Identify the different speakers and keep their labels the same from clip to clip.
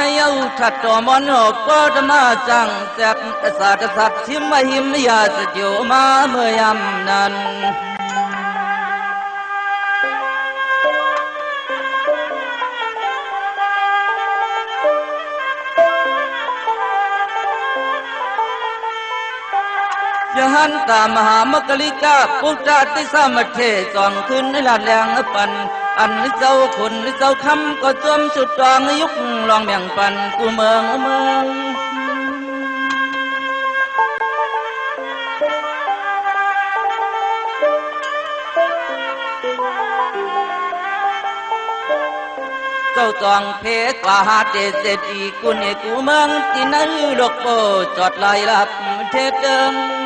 Speaker 1: yêu thật trò món hộp có đâm chẳng sẹt sạt chim mà hiếm ya sẽ chiều má mười âm nan Jahan ta Mahamakkalika Putra Tisa Mathe Song Khun Lạt Leng Pan An Châu Khun Châu Khăm Có Chôm Sụt Tròn Yúc Loang Miang Pan Cu Mương Mương Châu Toàn Phê Quả Hạ Tê Tê Tì Cu Nê Cu Mương Tì Nữ Lục Bồ Chọt Lại Lạp Thế Tương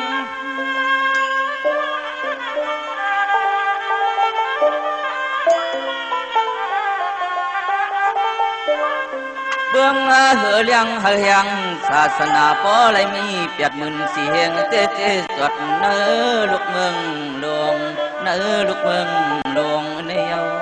Speaker 1: Bương hở liang hở hàng xa sana phó lại mi piệt mừng xì hèn tê tê giọt nở lục mừng luồng nêu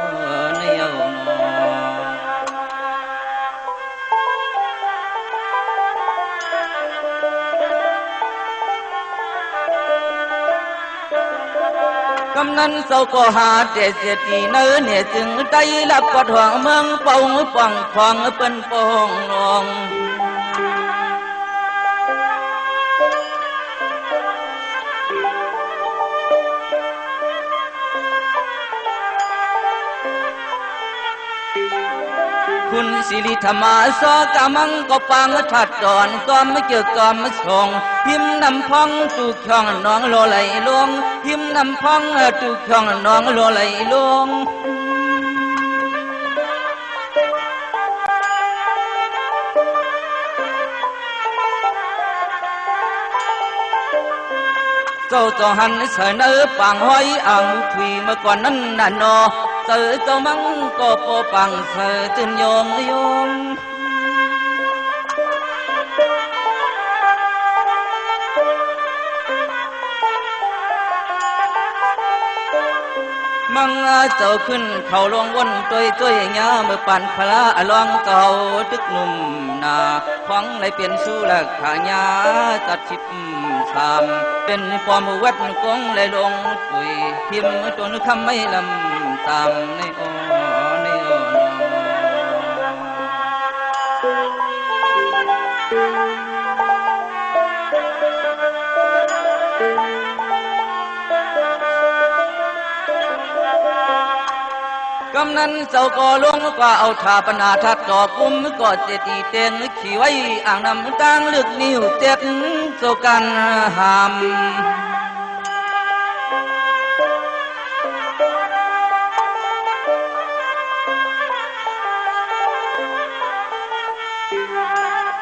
Speaker 1: Căm năn sâu có hà trẻ trẻ tì nơ nè chừng tay là quạt hoàng mương bông quảng khoang bên bông lòng Kun sili thama so kamang ko pang that tròn com chư com song him nam phong tu khong nong lo lai luông him nam phong tu khong nong lo lai luông Châu cho hắn sợi nơ bằng hoài ang thủy mà còn năn nà no sợi cho măng có po bằng sợi tin yong Măng châu khuyên khẩu long quân tôi nhá mơ bàn phá loang cầu tức nùm nà khoáng lại biển su là khả nhá tạt chip thamเป็นความวัดกงเลยลงปุยพิมตัวนึกคำไม่ลำตามในโอกำนั้นเจ้าก็ลงก็เอาชาปนาทัดก่อกุมก็เจตีเต็งขี่ไว้อ่างน้ำตั้งลึกนิ้วเจ็ดโซกันหาม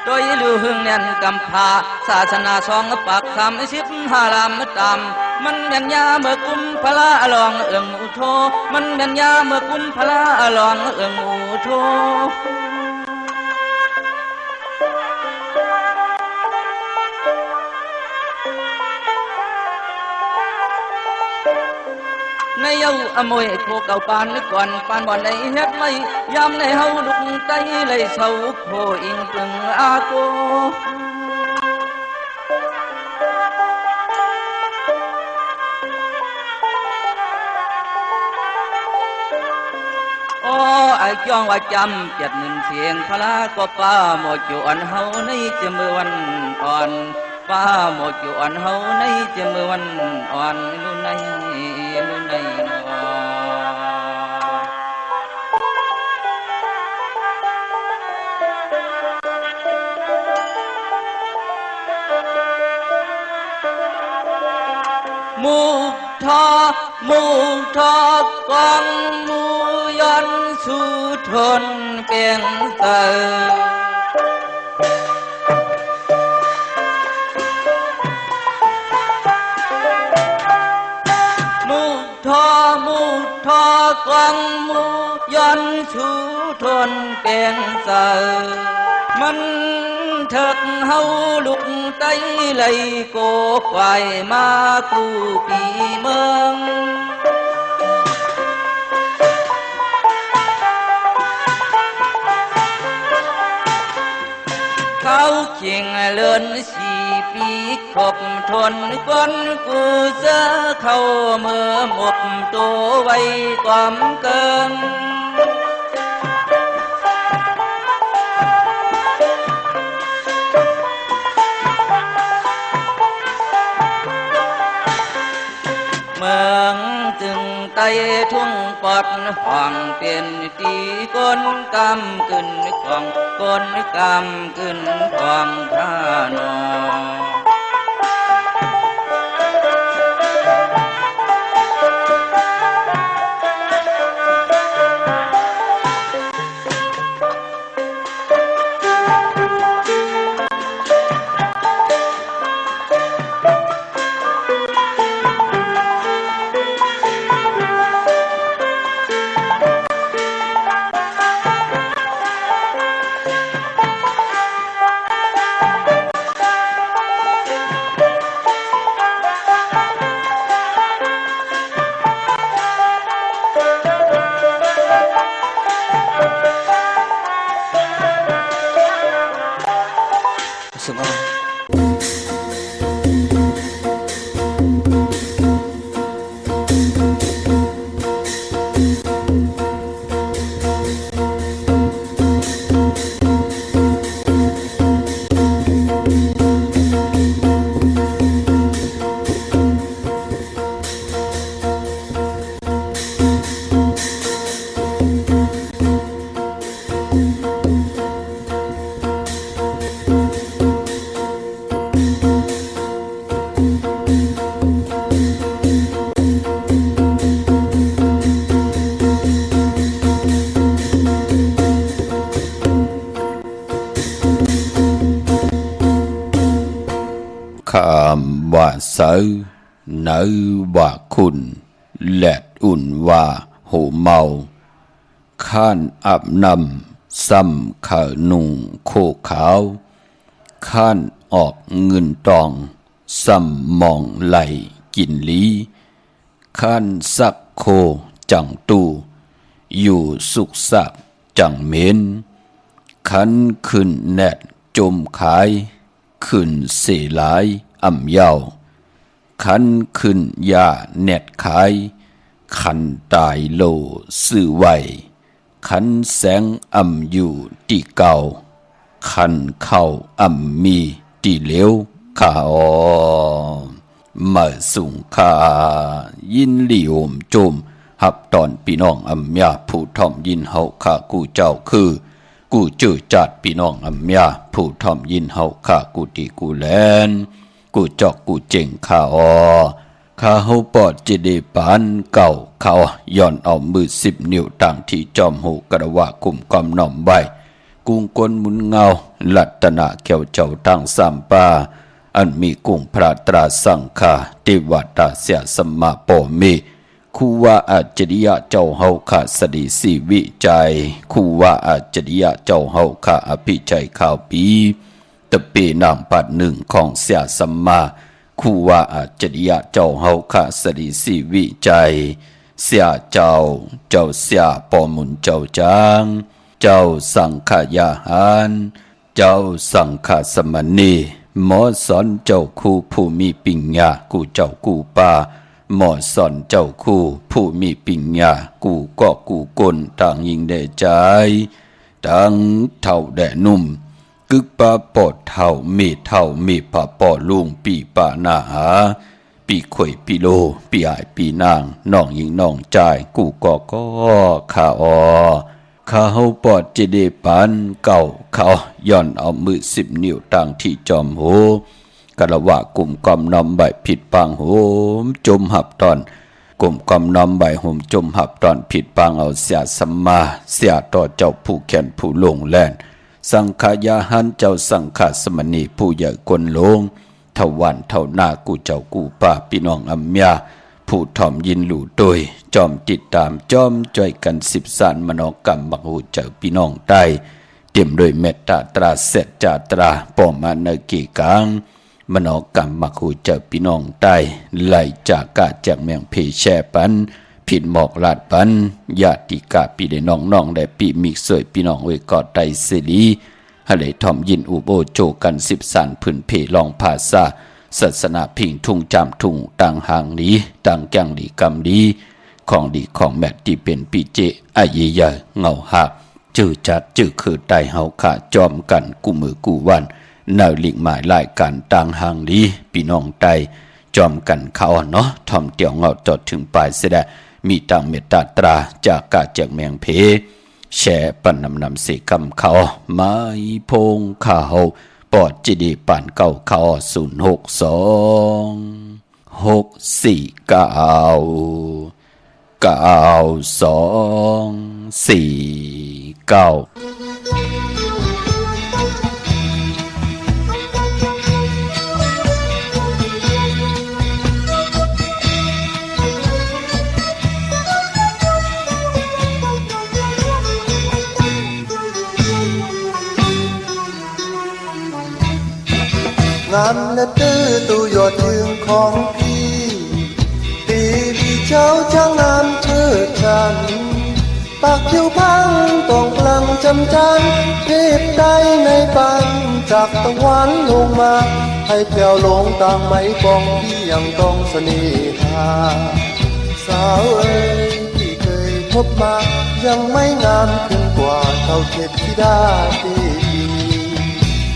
Speaker 1: โดยลือหึงเนียนกำพาศาสนาสองปากคำสิบห้าลำตามมันเมียนยาเมื่อกุมพละลองเอิงอุโทมันเมียนยาเมื่อกุมพละลองเอิงอุโทในเย้าอมวยโคเก่าปานนึกก่อนปานบ่อนในเฮ็ดไม่ยามในเฮาลุกใจเลยเศร้าโคอิงตึงอาโกไอ้จ้องว่าจำเจ็ดหนึ่งเสียงพระก็ป้าหมดอยู่อันเฮาในจะมือวันอ่อนป้าหมดอยู่อันเฮาในจะมือวันอ่อนลุ่นในมูทอกองมูยันสุทนเป็นเตอมูทอกองมูยันสุทนเป็นเตอมันเถิดเฮาลุกไตเลยโกควายมากูปีเมือง าวเขียงเลื่อน4 ปีครบทนก้นกูเจอเข้าเมื่อหมบตัวไว้ความเกินเมืองจึงไต่ทุ่งปอดห่างเปลี่ยนตีก้นกำขึ้นของก้นกำขึ้นของท่านอสมว่าเสือเนื้อว่าคุณแหลดอุ่นว่าหูเมาข้านอาบน้ำซ้ำขานุ่งโคขาวข้านออกเงินตองซ้ำมองไหลกินลีข้านสักโคจังตูอยู่สุขสักจังเม้นขันขึ้นแนดจมขายขึ้นเสหลายอ่ำยาวขันขึ้นยาแนดขายขันตายโลสื่อไหวขันแสงอ่ำอยู่ที่เก่าขันเข้าอ่ำมีที่เหลวข้ามาสุงคายินลีโอมโจมหับตอนพี่น้องอ่ำยาผู้ท่อมยินเฮาข้ากูเจ้าคือกูเจอจัดพี่น้องอ่ำยาผู้ท่อมยินเฮาข้ากูตีกูแลนกูจอกกูเจ๋งข้าข้าเฮาปอดเจเดปานเก่าเขาย้อนเอามือ10 นิ้วต่างที่จอมหูกระว่ากุมกอมหน่อมใบกุ้งกลมุนเงาลัตนาเขียวเจ้าทางสามป่าอันมีกุ้งพระตราสังฆาเทวตาเสียสมมาโปมีคู่ว่าอาจริยะเจ้าเฮาข้าสดีสีวิจัยคู่ว่าอาจริยะเจ้าเฮาข้าอภิชัยข่าวปีตะปีนามปัดหนึ่งของเสียสมมาคู่ว่าอาจริยะเจ้าเฮาข้าสดีสีวิจัยเสียเจ้าเสียปอมุนเจ้าจางเจ้าสังขยาหารเจ้าสังฆสมณีหมอสอนเจ้าคู่ผู้มีปิญญากูเจ้ากูป่าหมอสอนเจ้าคู่ผู้มีปิญญากูก็กูกลต่างยิงได้ใจต่างเท่าแด่นุ่มกึกปาปอดเท่ามีปาปอลุงปีปานาหาปีข่อยปีโลปีอายปีนางน้องยิงน้องใจกูก็ข้าข้าเฮาปอดเจเดปันเก่าเขาย้อนเอามือ10 นิ้วต่างที่จอมโหกะละว่ากลุ่มกอมนำใบผิดปางโหมจมหับตอนกลุ่มกอมนำใบโหมจมหับตอนผิดปางเอาเสียสัมมาเสียต่อเจ้าผู้แขนผู้ลงแล่นสังขยาหันเจ้าสังฆสมณีผู้ใหญ่กวนลงเท่าวันเท่าหน้ากูเจ้ากูป่าพี่น้องอัมยาผู้ถ่อมยินหลู่โดยจอมติดตามจอมจ่อยกัน10 สานมโนกรรมบังหูเจ้าพี่น้องใต้เต็มด้วยเมตตาตราเสจจาตราปอมาเนกีกังมโนกรรมบังหูเจ้าพี่น้องใต้ไหลจากกาจากเมืองเพแช่ปันผิดหมอกลาดปันญาติกาปีได้น้องได้ปีมิกสวยพี่น้องเวกอดไตเสรี
Speaker 2: หะเลยทอมยินอุโบโจกัน10สานพื้นเพลองภาษาศาสนาพิงทุ่งจามทุ่งต่างห่างนี้ต่างแกงดีกำดีของดีของแมทที่เป็นปีเจอายยะเงาหักจื้อจัดจื้อคือไตเฮาขาจอมกันกูมือกูวันแนวลิงหมายรายการต่างห่างนี้พี่น้องไตจอมกันเขาเนาะทอมเตียวเงาจอดถึงปลายเสด็จมีต่างเมตตาตราจากกาจากเมียงเพแช่ปันนำเสกำเขาไม้พงข้าวปอดจีดีป่านเก่าเขา06246499249
Speaker 3: งามและตื้อตู้ยอดยืงของพี่ตีพี่เจ้าช่างงามเชิดชันปากคิ้วพังต้องพลังจำจันเทพใดในปันจากตะวันลงมาให้แผ่วลงต่างไหมปองพี่ยังต้องเสน่หาสาวเอ๋ยที่เคยพบมายังไม่งามขึ้นกว่าเท่าเทพธิดาตี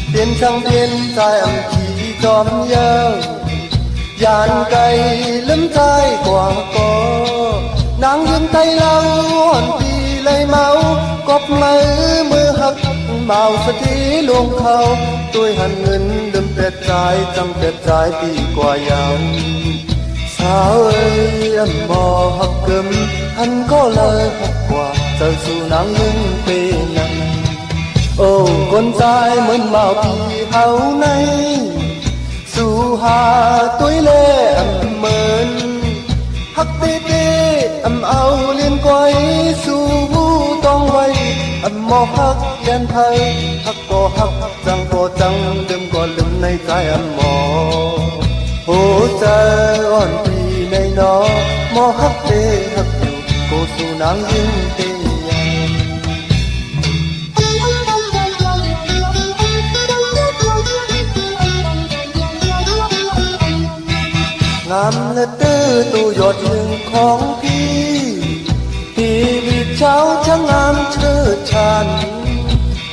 Speaker 3: เปลี่ยนช่างเปลี่ยนใจอัมขีจอมเยาว์ยานไก่ลืมใจกว่าก่อนางยืนไตเล่าอ่อนปีเลยเมากบมือหักเมาสตีลวงเขาตัวหันเงินลืมเป็ดใจจังเป็ดใจปีกว่ายาวสาวเอ้ยอันบ่หักกึมหันก็เลยหักกว่าเจ้าสู่นางยืนเป็นนั้นโอ้คนใจเหมือนเมาพี่เฮาในสู่หาตัวเล่อำเหมือนฮักตีตีอำเอาเลียนก้อยสู่ต้องไว้อำมอฮักแดนไทยฮักก็ฮักจังก็จังลืมก็ลืมในใจอำมอโอ้ใจอ่อนปีในนอมอฮักเตฮักอยู่ก็สู่นางยิ้มเตงามและตื้อตู้ยอดยืงของพี่ที่วิเช้าช่างงามเชิดชัน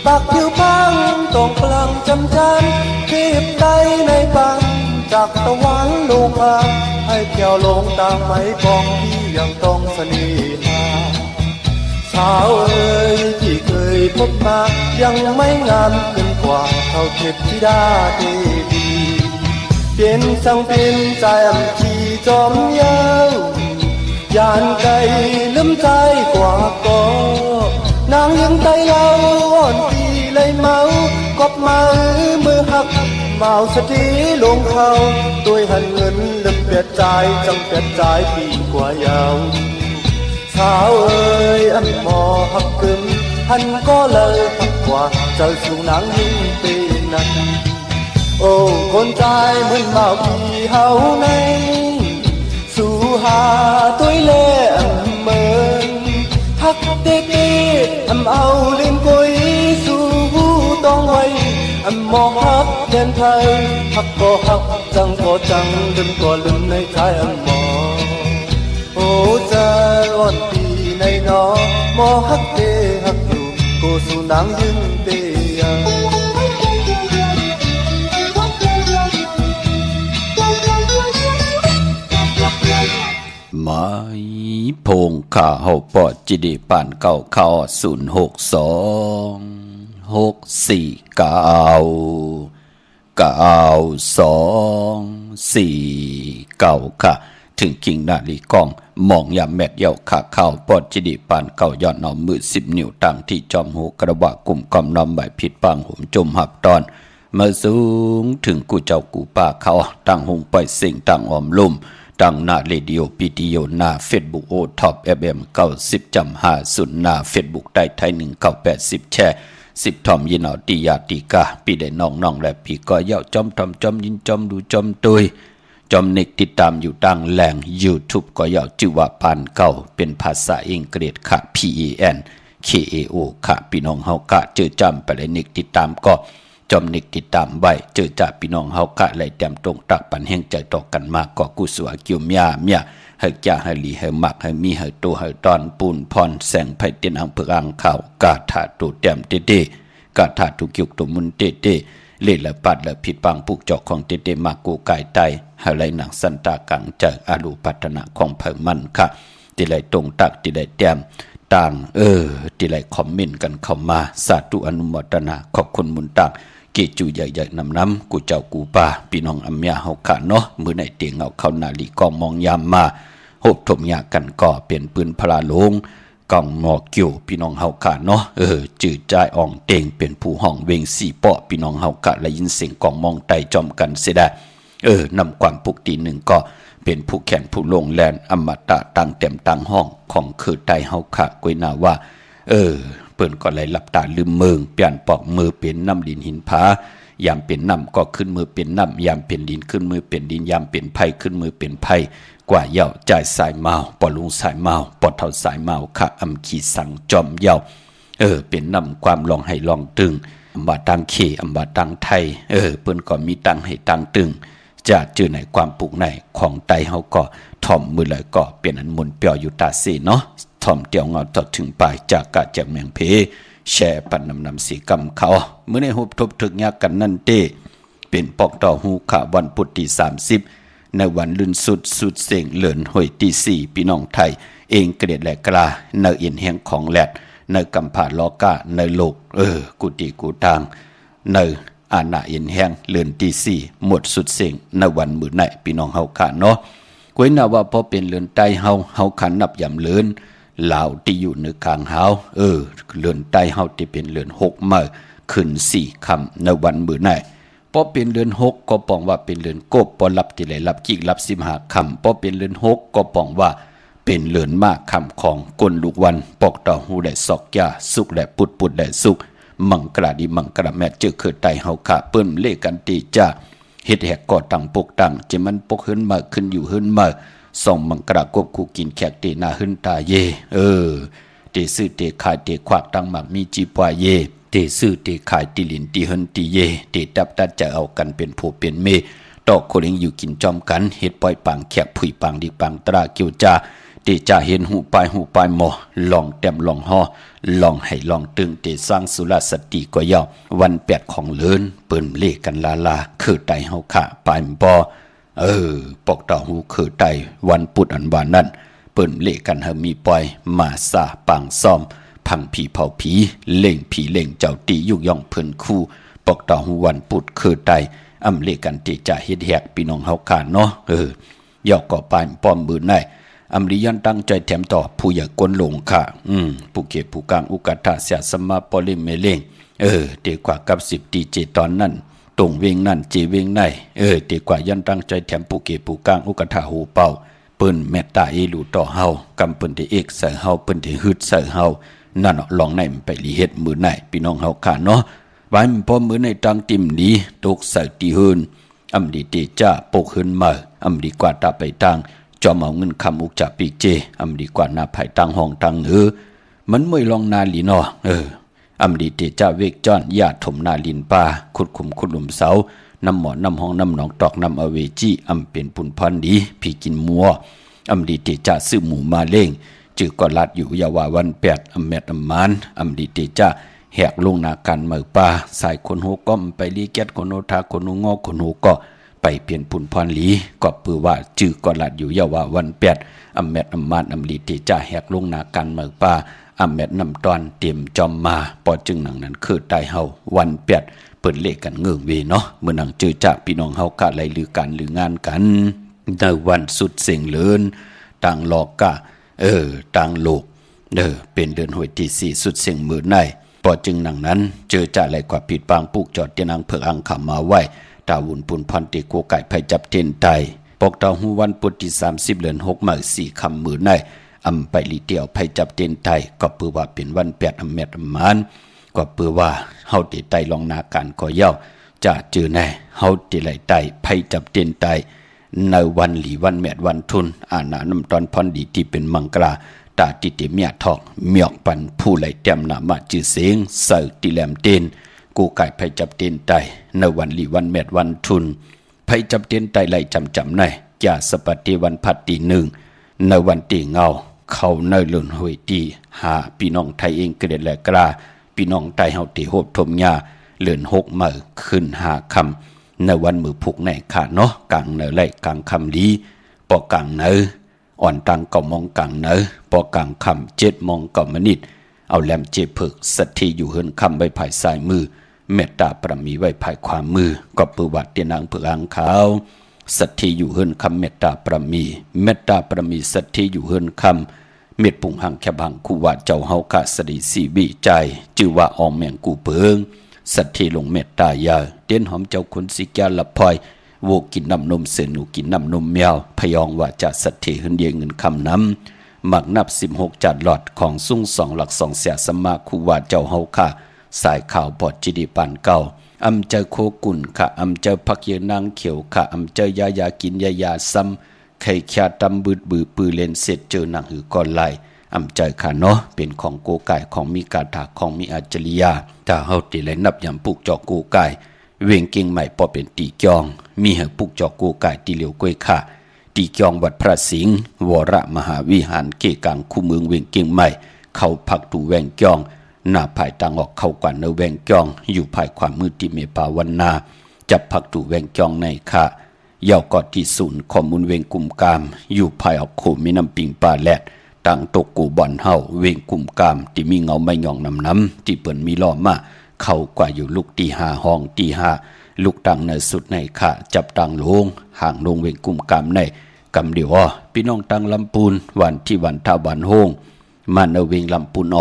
Speaker 3: ปากผิวพังต้องพลังจำจันเทียบใดในปังจากตะวันลงมาให้แก้วลงตามไหมปองพี่ยังต้องเสน่หาสาวเอ๋ยที่เคยพบมายังไม่งามขึ้นกว่าเท่าเทพธิดาเทวีเปลี่ยนสังเป็นใจอัมขีจอมเยาว์ยานไก่ลืมใจกว่าก่อนางยังไตเล่าอ่อนปีเลยเมากบมือหักเมาสตีลงเขาตัวหันเงินลืมเปียดใจจังเปียดใจปีกว่ายาวสาวเอ๋ยอันมอหักกึมหันก็เลยหักกว่าเจ้าสู่นางยิ่งเป็นนั้นโอ้คนใจเหมือนเมาพี่เฮาในสู่หาตัวเล่อำเหมือนฮักเตเตอำเอาเล่นกุยสู่ต้องไว้อำมอฮักแดนไทยฮักก็ฮักจังก็จังลืมก็ลืมในใจอำมอโอ้ใจอ่อนปีในนอมอฮักเตฮักอยู่ก็สู่นางยืนเตย
Speaker 2: ไม้พงข้าเฮาปอดจีดีป่านเก่าเข้า062464924ค่ะถึงกิ่งนาลีกองมองยามแมดเยาขาเข้าปอดจีดีป่านเก่ายอดนอมมือ10 นิ้วตั้งที่จอมหูกระบะกลุ่มกอมนอมใบผิดปังหุมจมหับตอนมาสูงถึงกูเจ้ากูป่าเขาตั้งหงไปสิ่งตั้งออมลุ่มตั้งหน้าเรดิโอปีดีโอหน้าเฟซบุ๊กโอท็อปFM 90.50หน้าเฟซบุ๊กได้ไทย1980แชร์10ทอมยินเอาตียาตีกาปีได้น้องและพี่ก็เย่าจอมทอมจอมยินจอมดูจอมตุยจอมเน็กติดตามอยู่ดังแหล่ง YouTube ก็เย่าชื่อว่าปานเก่าเป็นภาษาอังกฤษค่ะ PEN KAO ค่ะพี่น้องเฮากะเจอจำไปเลยนิกติดตามก็จอมนิกติดตามไว้เจอจากพี่น้องเฮากะเลยเตรียมตรงตักปันแห่งใจต่อกันมาก็กุศลเกี่ยวเมียให้จ่าให้หลีให้มักให้มีให้โตให้ตอนปูนพรแสงไผเตียนอังเพิกอังข่าวกาถาตูเต็มเตกาถาตุกิยกตุมุนเตเล่ละปัดละผิดปังผูกจอกของเตมากูกายไตให้ไหลหนังสันตากังจากอารูปัฒนาของเผมันค่ะติไหลตรงตักติไหลเต็มต่างติไหลคอมเมนต์กันเข้ามาสาธุอนุโมทนาขอบคุณมุนตักเกจูใหญ่ๆน้ำกูเจ้ากูป่าพี่น้องอัมยาเฮาขะเนาะมือในเตียงเอาเข้านาลีกองมองยามมาโหบถมยากันก่อเปลี่ยนปืนพลาลงกองหมอเกี่ยวพี่น้องเฮาขะเนาะจืดใจอ่องเต็งเป็นผู้ห้องเวงสีเปาะพี่น้องเฮาขะและยินเสียงกองมองไตจอมกันเสียได้นำความปุกตีหนึ่งก็เป็นผู้แข่งผู้ลงแลนอมตะตั้งเต็มตั้งห้องของคือไตเฮาขะกุยนาว่าเปิ้นก็เลยหลับตาลืมมือเปลี่ยนปอกมือเป็นน้ำดินหินผายามเป็นน้ำก็ขึ้นมือเป็นน้ำยามเป็นดินขึ้นมือเป็นดินยามเป็นไผ่ขึ้นมือเป็นไผ่กว่าเหย่าจ่ายสายเมาปอลุงสายเมาปอเท่าสายเมาค่ะอำขีสังจอมเหย่าเป็นน้ำความลองให้ลองตึงอำบาตังเขอำบาตังไทยเปิ้นก็มีตังให้ตังตึงจะเจอในความปลูกในของไตเฮาก็ถ่อมมือเลยก็เป็นอันมุนเปียวอยู่ตาเสเนาะถ่อมเตียวเงาจอดถึงปลายจากกะจากเมืองเพแช่ปันนำสีกำเขาเมื่อในหุบทบถึกยากกันนั่นเต้เป็นปอกต่อหูขาวันพุธที่30ในวันลื่นสุดเสียงเหลินหอยที่4พี่น้องไทยเองเกลียดแหลกกลาในเอียนแห่งของแหลดในกำผาล้อกาในโลกกุฏิกูตางในอาณาเอียนแห่งเหลินที่4หมดสุดเสียงในวันมื้อไหนพี่น้องเฮาขาเนาะกวยน่าว่าพอเป็นเหลินใต้เฮาขันนับยำเหลินลาวที่อยู่ในกลางเฮาเลือนใต้เฮาที่เป็นเลือน6มื้อขึ้น4ค่ำในวันมื้อไหนพอเป็นเลือน6ก็ปองว่าเป็นเลือนกบปอรับที่ไหลรับจิกรับ15ค่ำพอเป็นเลือน6ก็ปองว่าเป็นเลือนมากค่ำของกลลูกวันปอกต่อหูได้ซอกยาสุกและปุดได้สุกมังกราดีมังกราแม่เจอคือใต้เฮาค่ะเปิ้นเลกันตีจ้าเฮ็ดแหกก่อตั้งปกตั้งจะมันปกขึ้นมาขึ้นอยู่ขึ้นมาส่องมังกรากบคู่กินแขกเตนาหึนตาเยเตซื้อเตขายเตควักตังหมักมีจีปวาเยเตซื้อเตขายติลินติหึนติเยเตดับตัดจะเอากันเป็นผู้เป็นเมตอกโคลิงอยู่กินจอมกันเฮ็ดปล่อยปังแขกผุยปังดิปังตราเกี่ยวจาเตจ่าเห็นหูปายหมอลองแต้มลองห่อลองให้ลองตึงเตสร้างสุรสติก็ยาววัน8ของเลินเปิ้นเลกันลาคือไตเฮาค่ะปายบ่ปอกต่อหูคือไตวันปุดอันวานนั้นเปิ้นเลกันเฮามีปล่อยมาซาปังซ่อมพังผีเผาผีเล่งผีเล่งเจ้าตียุกย่องเพิ่นคู่ปอกต่อหูวันปุดคือไตอำเลกันติจะเฮ็ดแหกพี่น้องเฮาค่ะเนาะยอกก็ปายป้อมมือได้อำริยันตั้งใจแถมต่อผู้อย่ากวนหลงค่ะผู้เก็บผู้กลางอุกตะเสียสมาปอลิเมเลงเตกว่ากับ10ดีเจตอนนั้นตรงเวงนั่นจีเวงในเตกว่ายันตั้งใจแถมผู้เก็บผู้กลางอุกตะหูเป่าเปิ้นเมตตาเอลูต่อเฮากำเปิ้นที่เอกใส่เฮาเปิ้นที่ฮึดใส่เฮานั่นลองในไปลิเฮ็ดมือไหนพี่น้องเฮาค่ะเนาะไว้พอมือในตังติ่มนี้ตกใส่ตีหืนอำดีเตจ้าปกหืนมาอำดีกว่าตาไปตังจอมเอาเงินคำอุกจากปีเจอำดีกว่าหน้าไผ่ตั้งห้องตั้งมันไม่ลองนาลีนอำดีเตจ้าเวกจ้อนญาติถมนาลินป่าขุดขุมขุดหลุมเสาน้ำหมอน้ำห้องน้ำหนองตอกน้ำอเวจีอำเป็นปุนพันดีพี่กินมัวอำดีเตจ้าซื้อหมูมาเล่งจือก็ลัดอยู่ยาวาวัน8อำแมดอำมานอำดีเตจ้าแหกลงนาการเมือป่าสายคนโหก้อมไปลีแก๊ดคนโนทาคนโนงอคนโหก็ไปเปลี่ยนปุนพรหลีก็ปือว่าจื้อก็ลัดอยู่ยาวาวัน8อำแมดอำมานอำลีเตจ้าแหกลงนาการเมือป่าอำแมดนำตอนเตรียมจอมมาปอจึงหนังนั้นคือตายเฮาวัน8เปิดเลขกันเงื่องเวเนาะเมื่อหนังจื้อจ้าพี่น้องเฮากะไหลลือการหรืองานกันในวันสุดเสียงเลินต่างหลอกกะต่างโลกเป็นเดือนหวยที่4สุดเสียงมือในพอจึงหนังนั้นเจอจ่าไหลกว่าผิดปางปลูกจอดเตียนังเพิกอังขามาไว้ตาวุนปุนพันติโกไก่ไผจับเทนไตปอกตาหูวันปุติ30เดือน6มื้อ4ค่ำมื้อในอำไปลีเตียวไผจับเทนไตก็ปือว่าเป็นวัน8อำแมดอำมานก็ปือว่าเฮาติไตลองนาการก็เย้าจะเจอแน่เฮาติไหลไตไผจับเทนไตในวันหลีวันแมดวันทุนอาณาน้ำตอนพรดีที่เป็นมังกรา ตาติติเมียทอกเมียกปันผู้ไหลเต็มหนามาจือเสียงเสือติแหลมเต้นกูไก่ไผจับเต้นไตในวันลีวันแมดวันทุนไผจับเต้นไตไหลจำในจ่าสปฏิวันพัดตีหนึ่งในวันตีเงาเขาในหล่นหวยตีหาพี่น้องไทยเองเกล็ดแหลกล้าพี่น้องไทยเฮาตีโหดทมยาเลื่อนหกมือขึ้นหาคำในวันมือผูกในขาเนาะกลางเนอไหลกลางคำลีปอกลางเนออ่อนตังก็มองกลางเนอปอกลางคำ7 โมงก็มนิดเอาแหลมเจ็บผึกสัตทีอยู่เฮินคำไว้ภายซ้ายมือเมตตาประมีไว้ภายขวามือก็ปือวัดเตียนางเผือกอ่างขาวสัตทีอยู่เฮินคำเมตตาประมีเมตตาประมีสัตทีอยู่เฮินคำเม็ดปุ่งหังแคบังคูว่าเจ้าเฮากะสดีสีบีใจจื่อว่าออมแมงกูเปิงสัตทีลงเมตตายาเต้นหอมเจ้าคนสิกาละพอยโวกินน้ำนมเสนูกินน้ำนมแมวพยองว่าจะสัตทีหืนเดียเงินคำน้ำหมักนับ16จัดหลอดของสุ่ง2 หลัก 2เสียสมาคูว่าเจ้าเฮาค่ะสายข่าวปอดจีดีปานเก่าอำเจอโคกุนค่ะอำเจอพักเยนางเขียวค่ะอำเจอยากินยาซ้ำไข่แค่ตำบืดบือปือเลนเสร็จเจอหนังหือก่อนไหลอำใจค่ะเนาะเป็นของโกไก่ของมีกาถาของมีอัจฉริยะถ้าเฮาติไหลนับยำปุกจอกโกไก่เวงเก่งใหม่พอเป็นตีจองมีเหปุกจอกโกไก่ตีเหลียวกล้วยค่ะตีจองวัดพระสิงห์วรมหาวิหารเกกังคู่เมืองเวงเก่งใหม่เข้าพักตูแวงจองหน้าภายต่างออกเข้ากว่าเนแวงจองอยู่ภายความมืดที่เมปาวันนาจับพักตูแวงจองในค่ะเยาวกอดที่ศูนย์ข้อมูลเวงกุมกามอยู่ภายออกโขมีน้ำปิงปลาแลดต่างตกกูบ่อนเฮาเวงกุมกามที่มีเงาไม่ยองน้ำที่เปิ่นมีล้อมาเข้ากว่าอยู่ลูกตี5ห้องตี5ลูกตังในสุดในค่ะจับตังลงห่างลงเวงกุมกามในกำเดียวพี่น้องตังลำปูนวันที่วันท่าวันโฮงมาเนเวงลำปูน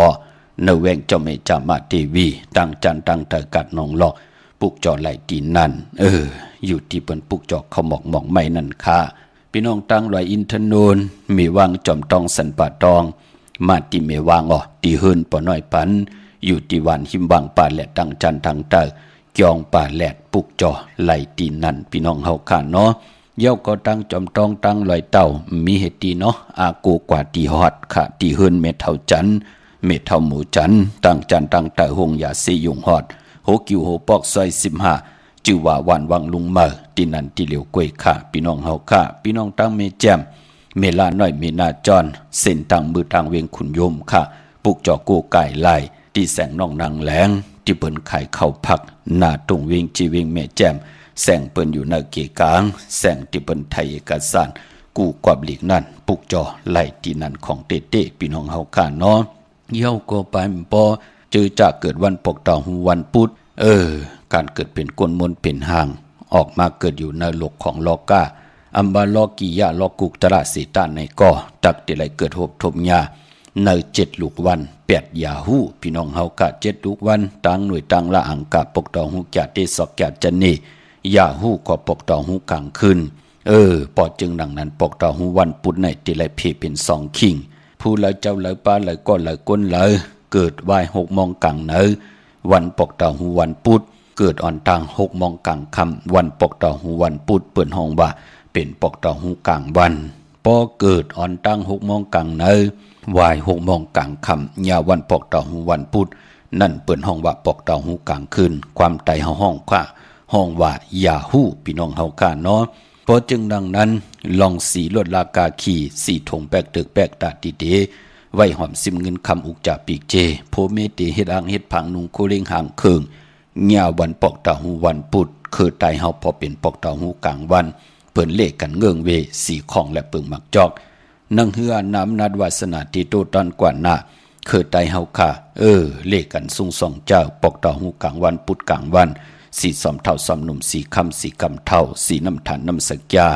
Speaker 2: เนแวงเจ้าเมจามาเทวีตั้งจันตั้งตะกัดนองหลอกปุกจอไหลตีนั่นอยู่ที่เปิ้นปุกจอกเขาหมอกไม่นั่นค่ะพี่น้องตั้งลอยอินทนนมีวางจอมตองสันป่าตองมาติเมวางตีเฮินปอน้อยปันอยู่ที่วันหิมวางป่าแหลดตั้งจันตั้งตะเกี่ยงป่าแหลดปุกจอไหลตีนั่นพี่น้องเฮาค่ะเนาะเย้าก็ตั้งจอมตองตั้งลอยเต่ามีเหตุตีเนาะอากูกว่าตีฮอดค่ะตีเฮินเมเท่าจันเมเท่าหมูจันตั้งจันตั้งตะหงยาซียุงฮอดโหกิวโหปอกซอย15จื่อว่าวันวังลุงเมอตีนันตีเหลียวกล้วยค่ะพี่น้องเฮาค่ะพี่น้องตั้งเมแจมเมลาน้อยเมนาจอนเส้นตั้งมือตั้งเวียงขุนยมค่ะปุกจอโกไก่ไล่ที่แสงน้องนางแหลงที่เปิ้นไข่เข้าพักหน้าตรงเวียงจีเวียงเมแจมแสงเปิ้นอยู่ในเกกลางแสงที่เปิ้นไทยเอกสารกูกวาบหลีกนั่นปุกจอไล่ที่นั่นของเต้พี่น้องเฮาค่ะเนาะเย้าก็ไปปอเจอจากเกิดวันปกตองวันพุธการเกิดเป็นก้นมนเป็นหางออกมาเกิดอยู่ในโลกของลอก้าอัมบาลอกิยะลอกุกตระสีตาในก่อตักติไหลเกิดหบทมยาใน7 ลูกวัน8 ยาหูพี่น้องเฮากะ7 ลูกวันตั้งหน่วยตั้งละอังกะปกตองหูแก่เตสอกแก่จันนี่ยาหูก็ปกตองหูกลางคืนปอจึงดังนั้นปกตองหูวันพุธในติไหลเพเป็น2 คิงผู้เลยเจ้าเลยป้าเลยก็เลยก้นเลยเกิดวาย6 โมงกลางเนอวันปกตองหูวันพุธเกิดอ่อนตัง6 โมงกลางค่ำวันปกตองหูวันพุธเปิ่นห้องว่าเป็นปกตองหูกลางวันปอเกิดอ่อนตัง6 โมงกลางเนอวาย6 โมงกลางค่ำยาวันปกตองหูวันพุธนั่นเปิ่นห้องว่าปกตองหูกลางคืนความไตเฮาห้องค่ะห้องว่ายาหูพี่น้องเฮาค่ะเนาะเพราะจึงดังนั้นลองสีลดลากาขี่สีถงแปกตึกแปกตาติเดไว้หอมซิมเงินคำอุกจ่าปีกเจโพเมติเฮ็ดอ่างเฮ็ดผังนุงโคเร่งห่างเคิงเงี่ยวันปอกตาหูวันปุดคือไตเฮาพอเป็นปอกตาหูกลางวันเปิ้นเลขกันเงื่องเวสีของและเปิงหมักจอกนังเฮือน้ำนัดวาสนาที่โตตอนกว่าหน้าคือไตเฮาค่ะเลขกันสุ่งสองเจ้าปอกตาหูกลางวันปุดกลางวันสีสอมเท่าสอมหนุ่มสีคำสีกำเท่าสีน้ำฐานน้ำสักยา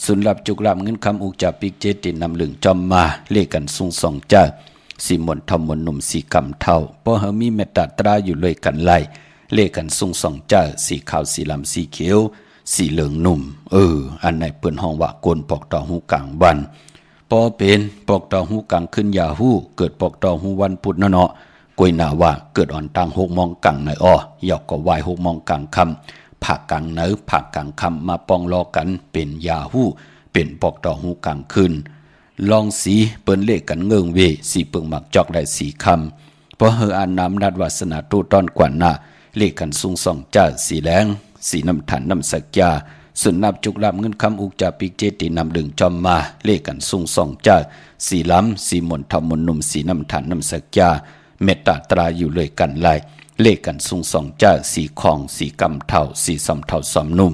Speaker 2: สุนลับจุกลามเงินคำอุกจ่าปีกเจตินำลึงจอมมาเลขกันสุ่งสองเจ้าสีมนทำมนหนุ่มสีกำเท่าเพราะเฮามีเมตตาตราอยู่เลยกันไล่เลขกันสุ่งสองเจ้าสีขาวสีลำสีเขียวสีเหลืองหนุ่มอันไหนเปิ้นห้องว่าโกนปอกตอหูกลางวันพอเป็นปอกตอหูกลางขึ้นยาหูเกิดปอกตอหูวันพุธเนาะกวยหนาว่าเกิดอ่อนตัง6 โมงกลางในยอกก็วาย6 โมงกลางค่ำผักกลางเนื้อผักกลางค่ำมาปองรอกันเป็นยาหูเป็นปอกตอหูกลางคืน ลองสีเปิ้นเลขกันเงิงเวสีเปิงหมักจอกได้สีคำเพราะเฮออ่านน้ำนัดวาสนาตู้ต้อนกว่าหน้าเลขกันสูงส่องจ้าสีแรงสีน้ำถันน้ำสักยาส่วนนับจุกลับเงินคำอุกจาปิกเจตินำดึงจอมมาเลขกันสูงส่องจ้าสีล้ำสีมนทำมนนุ่มสีน้ำถันน้ำสักยาเมตตาตราอยู่เลยกันไล่เลขกันสูงส่องจ้าสีคองสีกำเท่าสีสำเท่าสำนุ่ม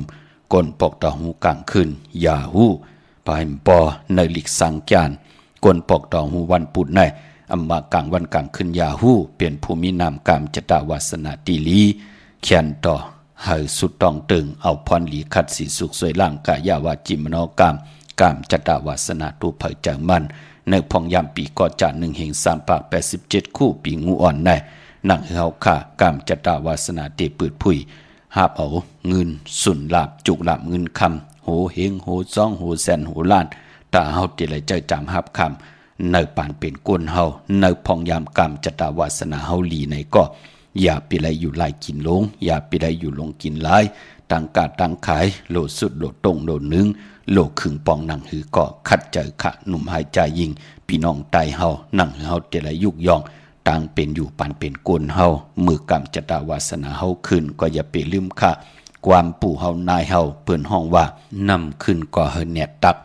Speaker 2: กลปกตาหูกลางคืนยาหูปายปอในลิกสังจานกลปกตาหูวันปุดในอัมมากลางวันกลางคืนยาหูเปลี่ยนภูมินามกามจตาวาสนาตีลีเขียนต่อให้สุดต้องตึงเอาพรหลีคัดสีสุขสวยล่างกายาวาจิมโนกามกามจตาวาสนาตูเผยจังมันในพองยามปีก่อจานหนึ่งแห่ง387คู่ปีงูอ่อนในนังเฮาค่ากามจตาวาสนาเตปืดผุยหาบเอาเงินสุนลาบจุกลาบเงินคำโหเฮงโหซ่องโหแสนโหล้านตาเฮาเตเลยใจจำหับคำในปานเป็นก้นเฮาในพองยามกามจตาวาสนาเฮาหลีในก็อย่าไปไรอยู่ลายกินลงอย่าไปไรอยู่ลงกินหลายต่างกาต่างขายโลดสุดโลดตรงโลดนึงโลขึงปองหนังหือก็คัดเจอขะหนุ่มหายใจยิงพี่น้องไตเฮาหนังเฮาเตไรยุกยองต่างเป็นอยู่ปานเป็นก้นเฮามือกามจตาวาสนาเฮาขึ้นก็อย่าไปลืมค่ะความปู่เฮานายเฮาเปิ้นห้องว่านำขึ้นก็เฮแนดตัก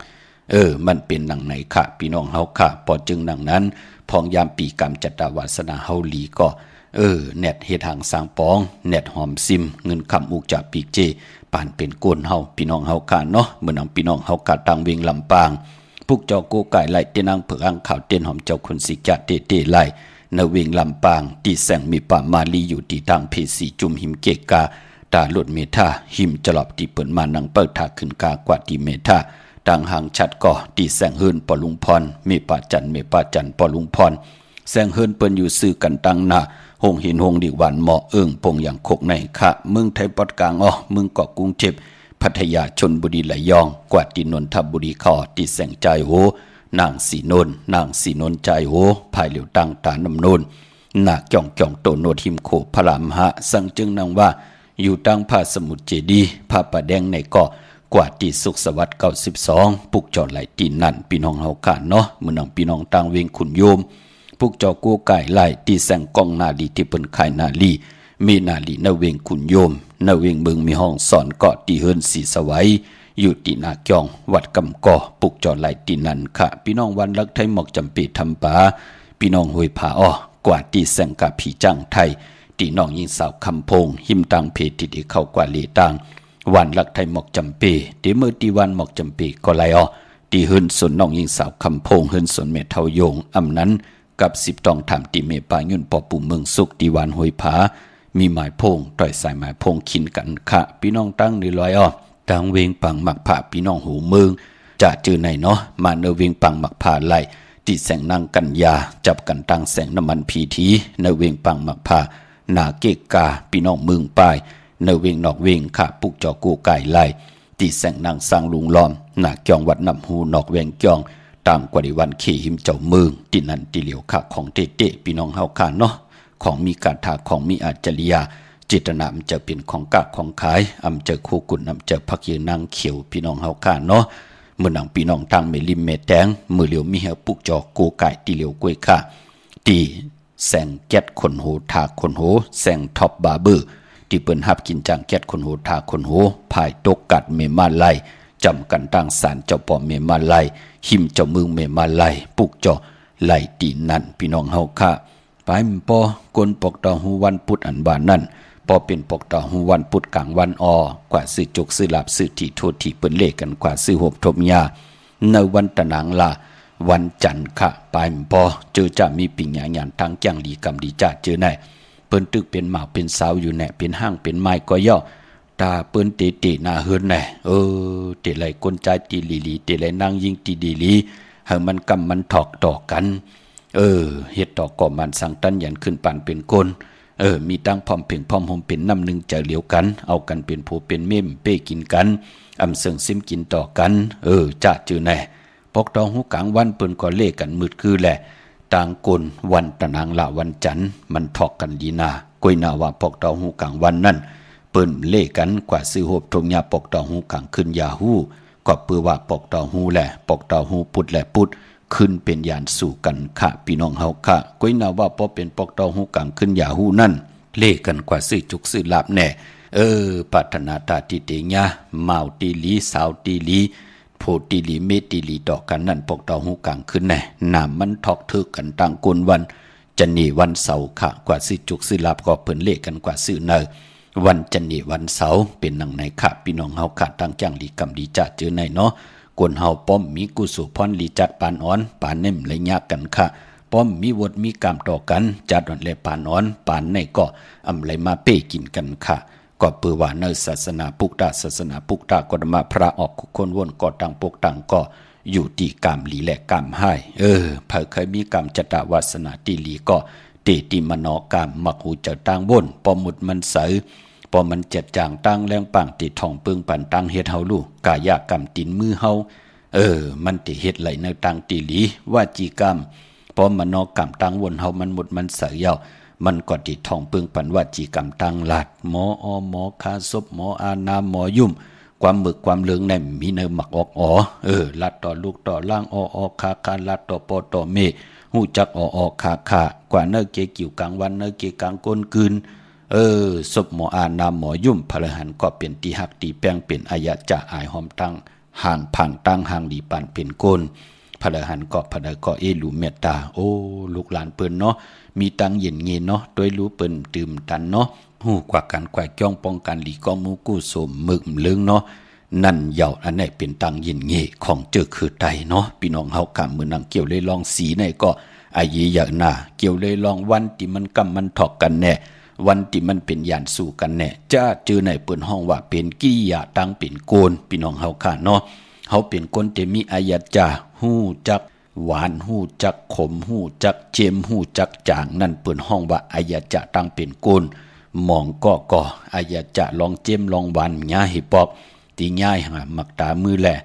Speaker 2: มันเป็นหนังไหนค่ะพี่น้องเฮาค่ะพอจึงหนังนั้นพองยามปีกามจตาวาสนาเฮาหลีก็แนดเฮ็ดหางสร้างปองแนดหอมซิมเงินคำอุกจากปีเจปานเป็นก้นเฮาพี่น้องเฮาค่ะเนาะเมื่อนำพี่น้องเฮากะตังเวงลำปางพวกเจ้าโกไก่ไล่เตนางเผือกอังข่าวเต้นหอมเจ้าคนสิกะเตไล่ในเวงลำปางที่แสงมีป่ามาลีอยู่ที่ทางเพสีจุมหิมเกกาตาหลดเมธาหิมจลอบที่เปิดมานังเปิดทาขึ้นกากว่าที่เมธาต่างหางชัดก่อที่แสงเฮินปอลุงพรเมป่าจันปอลุงพรแสงเฮินเปิ้นอยู่ซื้อกันตั้งหน้าหงหินหงดิวันเหมาะปงอย่างคกในค่ะเมืองไทยปอดกลางเมืองเกาะกรุงเทพพัทยาชลบุรีระยองกวาดที่นนทบุรีขอที่แสงใจโหนางสีนนใจโหภายเหลียวตั้งตาน้ำนนนาจ่องโตโนทิมโคพระรามหะสังจึงนางว่าอยู่ตั้งพระสมุทรเจดีพระประแดงในเกาะกว่าที่สุขสวัสดิ์92ปุกจอดไหลตีนั่นพี่น้องเฮาค่ะเนาะมื้อนังพี่น้องต่างเวงขุนโยมพวกเจ้ากู้ไก่ไล่ที่แสงกองนาลีที่เปิ้นขายนาลีมีนาลีนเวงขุนโยมนเวงเมืองมีห้องสอนเกาะที่เฮิรนสีสวัยอยู่ที่นาเกียงวัดกำก่อปุกจอดไหลตีนั่นค่ะพี่น้องวันลักไทยหมอกจำปีทำปาพี่น้องห้วยผากว่าที่แสงกะผีจังไทยที่น้องยิงสาวคำพงหิมตังเพติที่เข้ากว่าเลตังวันลักไทยหมอกจำปีเดี๋ยวเมื่อตีวันหมอกจำปีก็ไล่ตีเฮิรนสนน้องยิงสาวคำพงเฮิรนสนเมทาโยงอำนั้นกับ10ตองถามติเมปายุ่นปอปู่เมืองสุขดีวันห้วยผามีหมายพงต่อยสายหมายพงขินกันค่ะพี่น้องตั้ง100ต่างเวงปังหมักผ่าพี่น้องหูเมืองจะเจอไหนเนาะมาเนเวงปังหมักผ่าไล่ที่แสงนางกันยาจับกันตั้งแสงน้ำมันพีทีเนเวงปังหมักผ่านาเกกาพี่น้องเมืองปลายเนเวงนอกเวงค่ะปุกจอกูไก่ไล่ที่แสงนางสร้างลุงล้อมนาเกียงวัดน้ำหูนอกเวงเกียงต่างกว่าในวันขี่หิมเจ้าเมืองที่นั่นที่เหลียวค่ะของเตพี่น้องเฮาค่ะเนาะของมีการทาของมีอาจริยาเจตนามันจะเป็นของกะของขายอำเจอคู่กุนอำเจอพักยืนนางเขียวพี่น้องเฮาค่ะเนาะเมื่อนังพี่น้องทางเมลิมเมแตงมือเหลียวมีเฮาปุกจอกูไก่ที่เหลียวกล้วยค่ะตีแสงแก๊สคนโหทาคนโหแสงท็อปบาร์เบอร์ที่เปิ้นฮับกินจังแก๊สคนโหทาคนโหภายตกกัดเมมาไลจำกันตั้งสารเจ้าป่อเมมาไลหิมเจ้าเมืองเมมาไลปุกจอไลตีนั่นพี่น้องเฮาค่ะไปปอกลปอกตอหูวันพุธอันบานนั่นพอเป็นปอกตอหูวันพุธกลางวันกว่าซื้อจกซื้อลาบซื้อที่โทษที่เปิ้นเลขกันกว่าซื้อหบทมยาในวันตะนางลาวันจันทร์ค่ะไปปอเจอจะมีปิ่งหยาหยานทางจังดีกำดีจ้าเจอไหนเปิ้นตึกเป็นหมากเป็นสาวอยู่แน่เป็นห้างเป็นไม้ก็ย่อตาเปิ้นเตหน้าเฮือนแน่เตไหลก้นใจตีลีเตไหลนางยิงตีดีลีให้มันกำมันถอกต่อกันเฮ็ดต่อก่อมันสังตันยันขึ้นปานเป็นก้นมีตั้งพร้อมเพ่งพร้อมห่มเป็นน้ำหนึ่งใจเหลียวกันเอากันเป็นผู้เป็นเม่มเป้กินกันอำเสิงซิมกินต่อกันจ้าจือแน่ปอกตองหูกลางวันเปิ้นก็เล่กันมืดคือแหละต่างกลวันตะนางละวันจันทร์มันถอกกันดีนากวยนาว่าปอกตองหูกลางวันนั่นเปิ้นเล่กันกว่าซื้อโหบทงยาปอกตองหูกลางขึ้นยาฮู้ก็เปื้อว่าปอกตองหูแหละปอกตองหูปุดแหละปุด ขึ้นเป็นยานสู่กันค่ะพี่น้องเฮาค่ะก้อยนาว่าพอเป็นปอกตอหูกลางขึ้นอย่าหูนั่นเลกันกว่าซื้อจุกซื้อลาบแน่ปัฒนาตาติเตญะเมาตีลีสาวตีลีโพตีลีเมตีลีต่อกันนั่นปอกตอหูกลางขึ้นแน่น้ำมันทอกทึกกันต่างกวนวันจันนีวันเสาร์ค่ะกว่าซื้อจุกซื้อลาบก็เพิ่นเลกันกว่าซื้อเนอวันจันนีวันเสาร์เป็นนังในค่ะพี่น้องเฮาค่ะตั้งจังลีกำลีจะเจอในเนาะกวนเฮาป้อมมีกุสุพรลีจัดปานอ่อนปานเน่มเลยยากกันค่ะป้อมมีวดมีกรรมต่อกันจัดอ่อนเลยปานอ่อนปานในก็อำไรมาเป้กินกันค่ะก็เปือว่าในศาสนาพุทธศาสนาพุทธก็มาพระออกคนวนก็ต่างปกต่างก็อยู่ที่กรรมลีและกรรมให้เผเคยมีกรรมจตวาสนาตีลีก็เตติมโนกรรมมักหูเจ้าต่างวนปอมุดมันเสยพอมันเจ็ดจางตั้งแรงปังติดทองปึงปันตั้งเฮ็ดเฮาลูกกายกรรมตินมือเฮามันติเฮ็ดไหลในตังตีหลีว่าจีกรรมพอมันนอกรรมตั้งวนเฮามันหมดมันเสยยาวมันก็ติดทองปึงปันว่าจีกรรมตั้งหลัดหมออหมอคาศพหมออานาหมอยุ่มความหมึกความเหลืองในมีเนหมักออกลัดต่อลูกต่อล่างคาลัดต่อปอต่อเมหูจักคากว่าเนเกกิ่วกลางวันเนเกกลางก้นคืนศพหมออานามหมอยุ่มพลหันก็เป็นตีหักตีแป้งเป็นอายะจะอายหอมตั้งห่างพังตั้งห่างดีปานเป็นโกนพลหันก็พลก็ลูเมตตาลูกหลานเปิ้นเนาะมีตังเย็นเงินเนาะด้วยรู้เปิ้นตื่มตันเนาะหูกว่ากันกว่าจ้องป้องกันหลีก็มูกู้สมมึกเลืองเนาะนั่นเหยาอันไหนเป็นตังเย็นเงของเจอคือไตเนาะพี่น้องเฮากำมือนังเกี่ยวเลยลองสีในก็อายีอย่างหน้าเกี่ยวเลยลองวันที่มันกำมันถอกกันแน่วันที่มันเป็นยานสู่กันแน่จะเจอในเปิ้นห้องว่าเป็นกิยาตังเป็นโกนพี่น้องเฮาค่ะเนาะเฮาเป็นคนที่มีอายะจาฮู้จักหวานฮู้จักขมฮู้จักเจมฮู้จักจางนั่นเปิ้นห้องว่าอายะจะตังเป็นโกนมองก็อายะจะลองเจมลองหวานญาหิปอกตีง่ายหามักตามือแหละ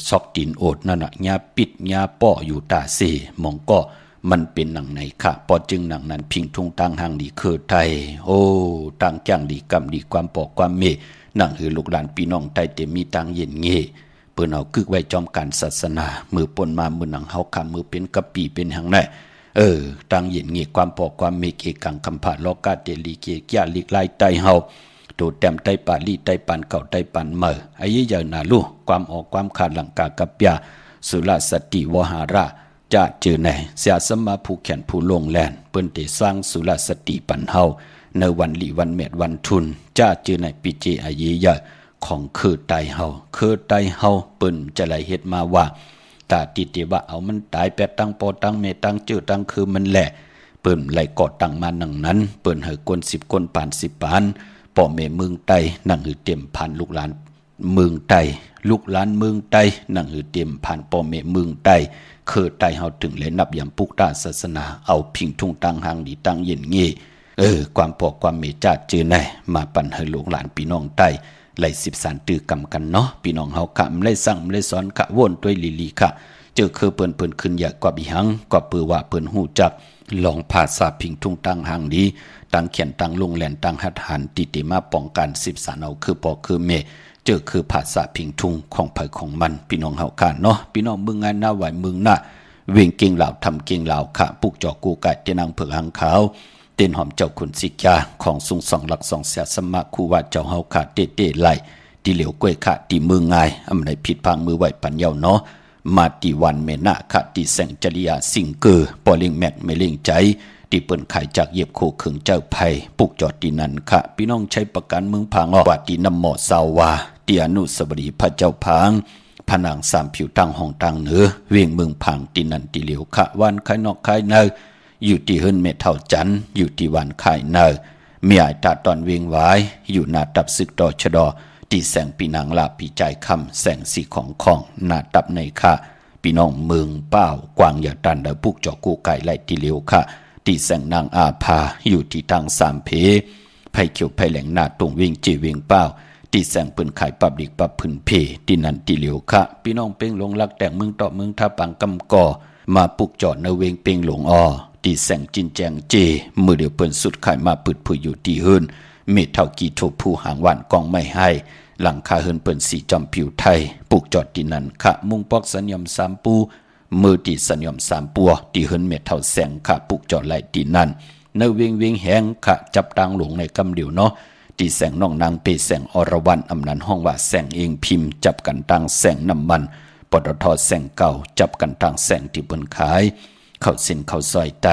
Speaker 2: ซอกตีนโอดนั่นน่ะญาปิดญาป้ออยู่ตาเสมองก็มันเป็นหนังไหนค่ะพอจึงหนังนั้นพิงทุงตังหางดีคือไทยตังจังดีกรรมดีความปอกความเมหนังคือลูกหลานพี่น้องไทยเต็มมีตังเย็นเงเปิ้นเอาคึกไว้จอมการศาสนามือปนมามือหนังเฮาคำมือเป็นกะปีเป็นหางไหนตังเย็นเงความปอกความเมเกกังคำผาโลกาเตลีเกยาลิกไลไตเฮาโตแต้มไตปาลีไตปันเก่าไตปันเมอไอ้ยี่นาลูความออกความขาดหลังกากับยาสุรสติวหาราจะเจอในเสียสมาผู้แขนผู้ลงแลนเปิ้นได้สร้างสุรสติปันเฮาในวันลีวันเมดวันทุนจะเจอในปิเจอายียะของคือไตเฮาเปิ้นจะไหลเฮ็ดมาว่าตาติเตว่าเอามันตายแปดตั้งปอตั้งเมตั้งจื้อตั้งคือมันแหละเปิ้นไหลกอดตั้งมานังนั้นเปิ้นให้คน10คนปาน10ปานพ่อแม่เมืองไตนั่งหือเต็มพันลูกหลานเมืองไตลูกหลานเมืองไตนั่งหือเต็มพันพ่อแม่เมืองไตคือไตเฮาถึงเลยนับยามปุกตาศาสนาเอาพิงทุ่งตังหางดีตังเย็นเงความปอกความเมตตาเจอในมาปันให้ลูกหลานพี่น้องไตไหล13ตื้อกำกันเนาะพี่น้องเฮาค่ะไม่ได้สั่งไม่ได้สอนค่ะวนด้วยลีค่ะเจอคือเปิ้นขึ้นอยากกว่าบิหังก็เปือว่าเปิ้นฮู้จักลองภาษาพิงทุ่งตังหางดีตังเขียนตังลงแหลนตังหัดหันติติมาป้องกัน13เอาคือปอคือเมเจอคือภาษาพิงทุงของไผของมันพี่น้องเฮาค่ะเนาะพี่น้องเมืองงานหน้าไหวเมืองหน้าเวียงเก่งลาวทำเก่งลาวค่ะปุกจอกูกะเตนางเผือกหางขาวเต้นหอมเจ้าขุนสิกาของสุงสองหลักสองเสียสมะคูว่าเจ้าเฮาค่ะเตไหลตีเหลียวกล้วยค่ะตีมืองายอำไหนผิดพังมือไหวปัญญาเนาะมาตีวันเมนะค่ะตีแสงจริยาสิงเกอปอลิงแมกไม่เล่งใจที่เปิ้นขายจากเย็บโคเขิงเจ้าไผ่ปุกจอดตีนันค่ะพี่น้องใช้ประกันเมืองพังออกว่าตีน้ำหมอสาวาตีอนุสบดีพระเจ้าพังผนังสามผิวตั้งห้องตั้งเหนือเวียงเมืองพังตีนันตีเหลียวค่ะวันขายนอกขายในอยู่ที่เฮิรนเมเท่าจันอยู่ที่วันขายในเมียตาตอนเวียงไว้อยู่หน้าตับซึกต่อชดอที่แสงปีนางลาปีใจคำแสงสีของหน้าตับในค่ะพี่น้องเมืองเป้ากวางอย่าตันเดาปุกจอกูไก่ไล่ตีเหลียวค่ะที่แสงนางอาภาอยู่ที่ทางสามเพไผ่เขียวไผ่แหลงหน้าตรงเวียงจีเวียงเป้าที่แสงปืนไข่ปับดิกปับพื้นเพที่นันตีเหลียวค่ะพี่น้องเป้งหลงลักแต่งเมืองต่อเมืองท่าปังกำก่อมาปุกจอดในเวียงเป้งหลงที่แสงจินแจงเจมือเดียวเปิ้นสุดไข่มาปืดผู้อยู่ที่เฮินเมทเท่ากีโทผู้หางหวานกองไม่ให้หลังคาเฮินเปิ้นสีจอมผิวไทยปุกจอดที่นันค่ะมุ่งปอกสัญญมสามปู มือตีสัญญม3ปัวตีเฮินเม็ดเท่าแสงค่ะปุกจอไหลตีนั่นในเวียงเวียงแหงค่ะจับตังหลงในกำเดียวเนาะตีแสงน้องนางเปแสงอรวรรณอำนันห้องว่าแสงเองพิมพ์จับกันตังแสงน้ำมันปตทแสงเก่าจับกันตังแสงที่เปิ้นขายเข้าเส้นเข้าซอยไต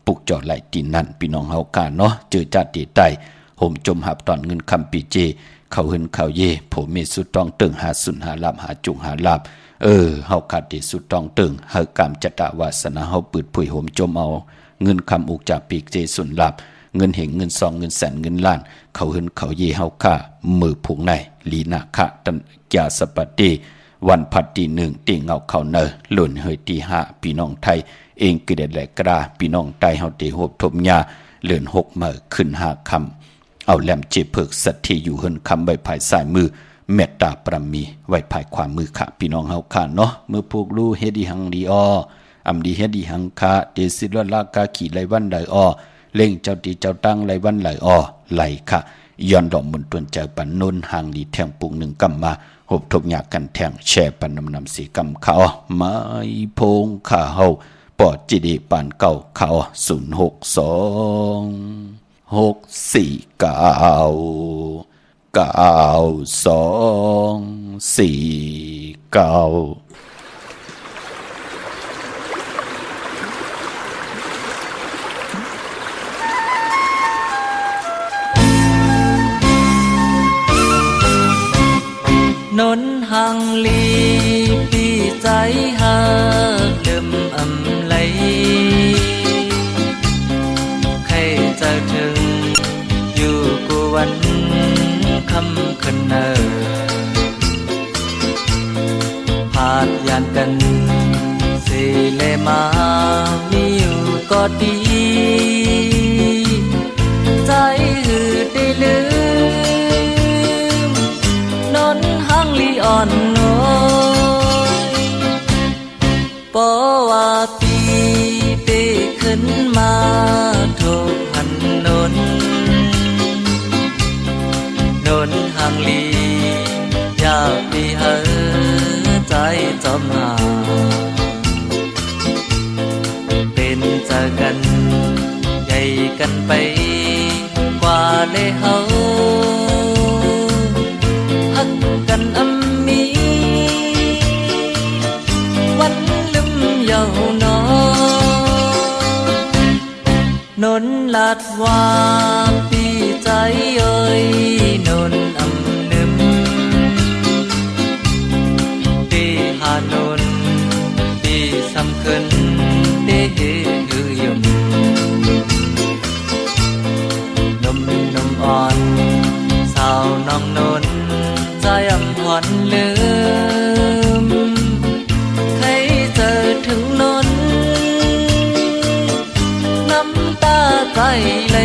Speaker 2: ปุกจอไหลตีนั่นพี่น้องเฮากาเนาะเจอจัดตีไตห่มจมหับตอนเงินคำปีเจเขาหึนเขาเย่ผมมีสุดต้องตึงหาสุนหาลาบหาจุงหาลาบเฮาขาดที่สุดต้องตึงเฮากามจัตตาวาสนาเฮาปืดผุยห่มจมเอาเงินคำอุกจากปีเจสุนลาบเงินเหงเงินซองเงินแสนเงินล้านเขาหึนเขาเย่เฮาค่ามือผูกในลีนาคะตันยาสปติวันพัดตีหนึ่งตีเงาเขาเนอหล่นเฮยตีห้าพี่น้องไทยเองกิเดแหลกราพี่น้องไตเฮาตีโหบทมยาเลื่อน6มื้อขึ้น5ค่ำเอาแหลมเจ็บเพิกสัตที่อยู่เฮินคำใบภายซ้ายมือเมตตาปรามีไว้ภายขวามือค่ะพี่น้องเฮาค่ะเนาะมือพวกรู้เฮ็ดดีหังดีอ้ออำดีเฮ็ดดีหังค่ะเดสิลลากาขี่ไหลวันไหลอ้อเล่งเจ้าตีเจ้าตั้งไหลวันไหลอ้อไหลค่ะย้อนดอกมุนตวนเจอปันนุนหางดีแทงปุง1กำมาหบทบหยากกันแทงแช่ปันนำสีกำเขาไม้พงขาเฮาปอดจีดีปานเก่าเขา06294
Speaker 1: นนหังลีปีใจหาเดิมอำไหลใครจะถึงอยู่กูวันคำคืนเนอพาดยานกันสิเลมามีอยู่ก็ดีใจหืดได้ลืมนนหังลีอ่อนน้อยปอว่าปีเปขึ้นมาทุกหันนนหังลีอยากปีเฮอใจจอมหาเป็นเจอกันใหญ่กันไปกว่าเลยเฮาฮักกันอำมีวันลืมเยาวนอนนลาดว่าปีใจเอ่ยนนอำนึมปีหานนปีสำคัญเด้หือยมนมอ่อนสาวน้องนนใจอำผ่อนลืมใครเจอถึงนนน้ำตาใจไหล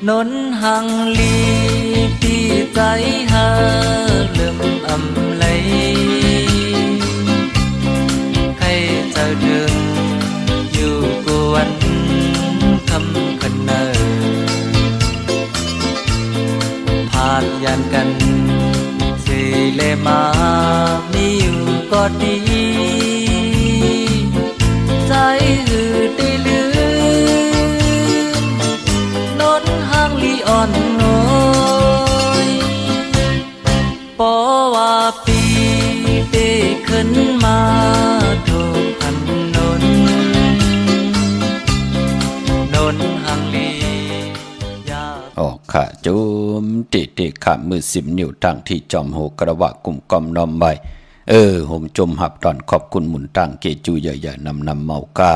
Speaker 1: นนหังลีปีใจหาเริ่มอำไหลใครจะถึงอยู่กวนคำคันเนอพาดยานกันสิเลมามีอยู่ก็ดีใจหืดได้ลืมนนหังลีอ่อนน้อยปอว่าปีเปขึ้นมาทุกหันนนหังลี
Speaker 2: ออกขาจุมติขามือ10 นิ้วตั้งที่จอมโหกระวะกลุ่มกอมนอมใบ ผมจมหับตอนขอบคุณหมุนตังเกจูใหญ่ๆนำเมากา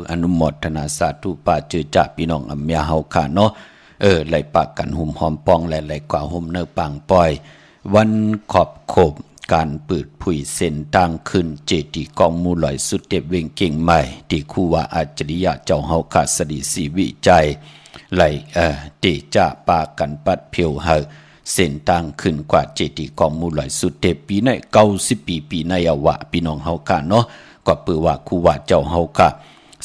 Speaker 2: อนุโมทนาสาธุปาเจอจ่าพี่น้องอำเมียเฮาค่ะเนาะไหลปากกันหุ่มหอมปองและไหลกว่าห่มเนื้อปังปอยวันขอบขบการเปิดผุยเส้นต่างขึ้นเจดีย์กองมูลอยสุดเด็บเวงเก่งใหม่ที่ครูว่าอาจริยะเจ้าเฮาค่ะสดีสีวิจัยไหลเตจ่าปากันปัดเพียวเฮาเส้นต่างขึ้นกว่าเจดีย์กองมูลไหลสุดเทพปีใน90 ปีในอวะพี่น้องเฮาค่ะเนาะก็เปือว่าครูว่าเจ้าเฮาค่ะ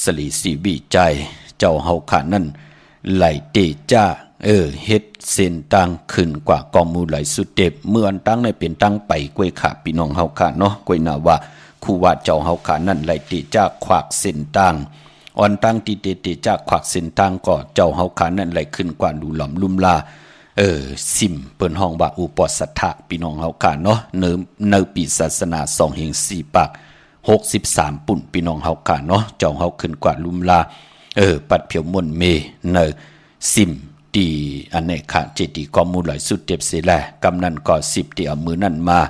Speaker 2: สลีสีวิจัยเจ้าเฮาค่ะนั่นไหลเตจ้าเฮ็ดเส้นต่างขึ้นกว่ากองมูลไหลสุดเทพเมื่ออันตั้งในเป็นตั้งไปกวยขาพี่น้องเฮาค่ะเนาะกวยนาว่าครูว่าเจ้าเฮาค่ะนั่นไหลเตจ้าขวากเส้นต่างอ่อนตั้งที่เตจ้าขวากเส้นต่างก็เจ้าเฮาค่ะนั่นไหลขึ้นกว่าดูหลอมลุ่มลาซิมเปิ้นห้องว่าอุปสัทธะพี่น้องเฮาค่ะเนาะเนปีศาสนา2แห่ง4ปาก63ปุ่นพี่น้องเฮาค่ะเนาะเจ้าเฮาขึ้นกว่าลุมลาปัดเพียวมนเมเนซิมตีอันเนค่ะเจดีย์กองมูลไหลสุดเจ็บเสียแลกำนันก็10ที่เอามือนั่นมา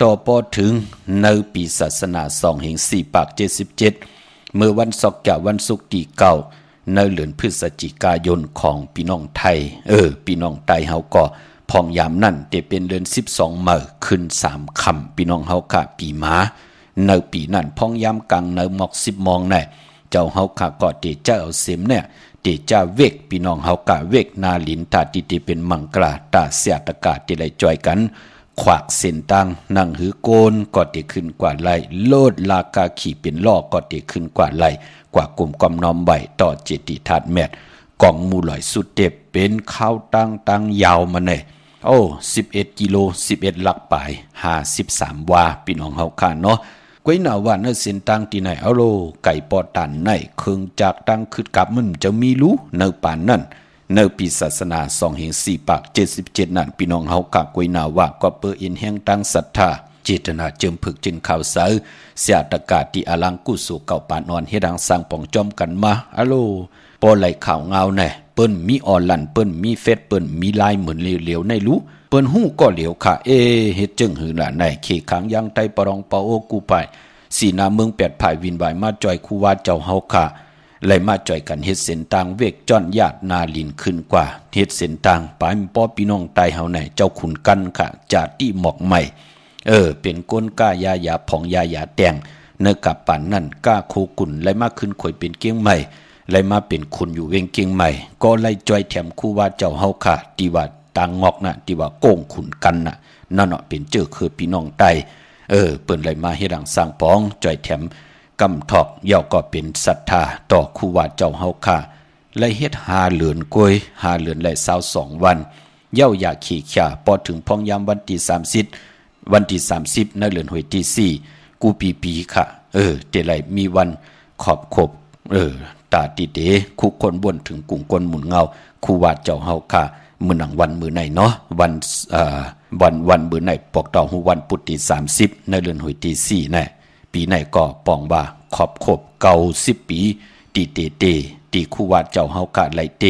Speaker 2: ต่อพอถึงเนปีศาสนา2แห่ง4ปาก77เมื่อวันศุกร์วันศุกร์ที่9ในเดือนพฤศจิกายนของพี่น้องไทยพี่น้องไทยเฮาก็พองยามนั่นจะเป็นเดือน12มื้อขึ้น3ค่ำพี่น้องเฮาค่ะปีม้าในปีนั้นพองยามกลางในหมอก10 มองแน่เจ้าเฮาค่ะก็เตเจ้าเอาเสมเนี่ยเตเจ้าเวกพี่น้องเฮาค่ะเวกนาลินตาติเป็นมังกราตาเสียตกาที่ไหลจอยกันขวากเส้นตังนั่งหือโกนก็เตขึ้นกว่าไหลโลดลากาขี่เป็นล้อก็เตขึ้นกว่าไหลกว่ากลุ่มกอมน้อมใบต่อเจดีย์ธาตุแมทกองมูลอยสุดเด็บเป็นข้าวตั้งยาวมาเนี่ย11 กิโล11 หลักปลาย53 วาพี่น้องเฮาค่ะเนาะก้วยหนาว่าเนื้อเส้นตังที่ไหนเอาโลไก่ปอตันในเครื่องจากตั้งขึ้นกับมันจะมีรู้เนื้อป่านนั่นเนื้อปีศาสนา2แห่ง4ปาก77นั่นพี่น้องเฮากะก้วยหนาว่าก็เปิดอินแห่งตั้งศรัทธาเจตนาเจิมผึกจึงข่าวสารเสียตกาที่อลังกุสู่เก่าปานนอนเฮ็ดดังสร้างป่องจอมกันมาอะโลปอไหลข่าวเงาแน่เปิ้นมีออนลันเปิ้นมีเฟซเปิ้นมีไลน์เหมือนเหลวๆในรู้เปิ้นฮู้ก็เหลวค่ะเฮ็ดจึงหือล่ะในเคขังยังไตปรองปอโอกูไปสีนาเมือง8ภายวินวายมาจอยคูว่าเจ้าเฮาค่ะไล่มาจ่อยกันเฮ็ดเส้นต่างเวกจ้อนญาตินาลินขึ้นกว่าเฮ็ดเส้นต่างปายป้อพี่น้องไตเฮาไหนเจ้าขุนกันค่ะจาติหมอกใหม่เป็นก้นก้ายายาผ่องยายาแดงเนื้อกับปานนั่นก้าโคกุ่นไล่มาขึ้นข่อยเป็นเกียงใหม่ไล่มาเป็นคุณอยู่เวงเกียงใหม่ก็ไล่จ่อยแถมคู่ว่าเจ้าเฮาค่ะที่ว่าตางงอกน่ะที่ว่าโกงขุนกันน่ะนั่นเนาะเป็นเจอคือพี่น้องไตเปิ้นไล่มาเฮ็ดดังสร้างป้องจ่อยแถมกำทอกเย่าก็เป็นศรัทธาต่อครูว่าเจ้าเฮาค่ะไล่เฮ็ด5 เหลือนกวย5 เหลือนไล่22 วันเย่าอย่าขี้ขยาพอถึงพองยามวันที่30วันที่30ในเดือนหวยที่4กูปีค่ะเตไลมีวันขอบขบตาติเตคุคนบนถึงกุ่งก้นหมุนเงาครูว่าเจ้าเฮาค่ะมื้อหนังวันมื้อไหนเนาะวันมื้อไหนปอกต่อฮู้วันพุธที่30ในเดือนหวยที่4แน่ปีไหนก็ปองว่าขอบขบ90 ปีตีเตตีคู่ว่าเจ้าเฮากะไหลเต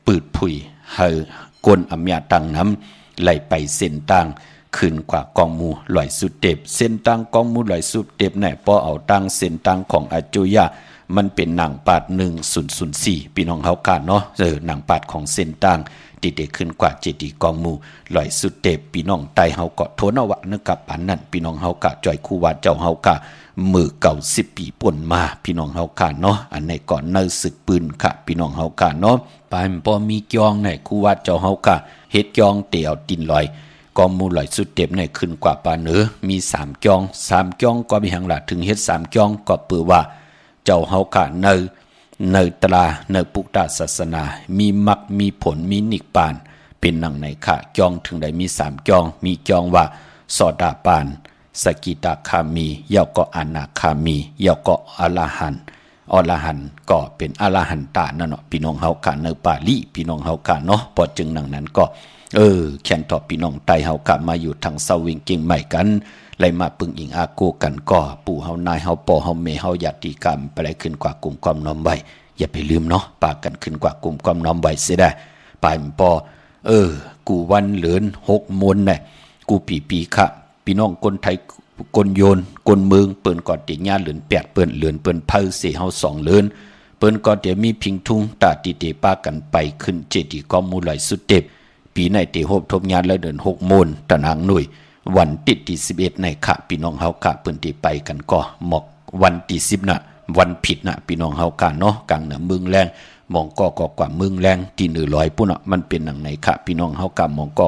Speaker 2: ปืดผุยเฮากวนอำยาตังน้ำไหลไปเส้นต่างขึ้นกว่ากองมูลอยสุดเต็บเส้นต่างกองมูลอยสุดเต็บไหนพอเอาตั้งเส้นต่างของอาจุยะมันเป็นหนังปาด1004พี่น้องเฮากะเนาะหนังปาดของเส้นต่างติเดขึ้นกว่าเจดีย์กองมูลอยสุดเต็บพี่น้องไตเฮาก็โทนเอาวะนึกกับปานนั้นพี่น้องเฮากะจ่อยคู่ว่าเจ้าเฮากะมือ90 ปีป่นมาพี่น้องเฮากะเนาะอันในก่อนเนศึกปืนค่ะพี่น้องเฮากะเนาะปานพอมีกองไหนคู่ว่าเจ้าเฮากะเฮ็ดกองเตียวตินลอยกองมูลอยสุดเต็บในขึ้นกว่าปานมี3กอง3กองก็มีหังละถึงเฮ็ด3กองก็เปือว่าเจ้าเฮากะในตราในปุกตาศาสนามีมรรคมีผลมีนิพพานเป็นหนังในค่ะจองถึงใดมี3จองมีจองว่าโสดาปันสกิตาคามีเยาก็อนาคามีเยาก็อรหันต์อรหันต์ก็เป็นอรหันตะนั่นเนาะพี่น้องเฮาค่ะในปาลีพี่น้องเฮาค่ะเนาะพอจึงหนังนั้นก็แข่นต่อพี่น้องไตเฮากะมาอยู่ทางเซาวิงเก่งใหม่กันไล่มาปึงอิงอาโกกันก็ปู่เฮานายเฮาปอเฮาเมเฮาญาติกรรมไปไล่ขึ้นกว่ากลุ่มความน้อมไว้อย่าไปลืมเนาะปากกันขึ้นกว่ากลุ่มความน้อมไว้เสียได้ปายปอกูวันเหลือน6 มนน่ะกูปีค่ะ พี่น้องคนไทยคนโยนคนเมืองเปิ้นก่อนติญาเหลือน8เปิ้นเหลือนเปิ้นเผาเสเฮา2เลือนเปิ้นก่อนเดี๋ยวมีพิงทุงตาติเตป้ากันไปขึ้นเจดีย์กอมูลอยสุดเต็บปีในเตโฮบทบญาและเดิน6โมนตะนางหน่วยวันติดที่11ในค่ะพี่น้องเฮากะเปิ้นที่ไปกันก็หมอกวันที่10น่ะวันผิดน่ะพี่น้องเฮากะเนาะกลางเหนือเมืองแรงมองก็กว่าเมืองแรงที่เหนือลอยปุ่นน่ะมันเป็นหนังไหนค่ะพี่น้องเฮากะมองก็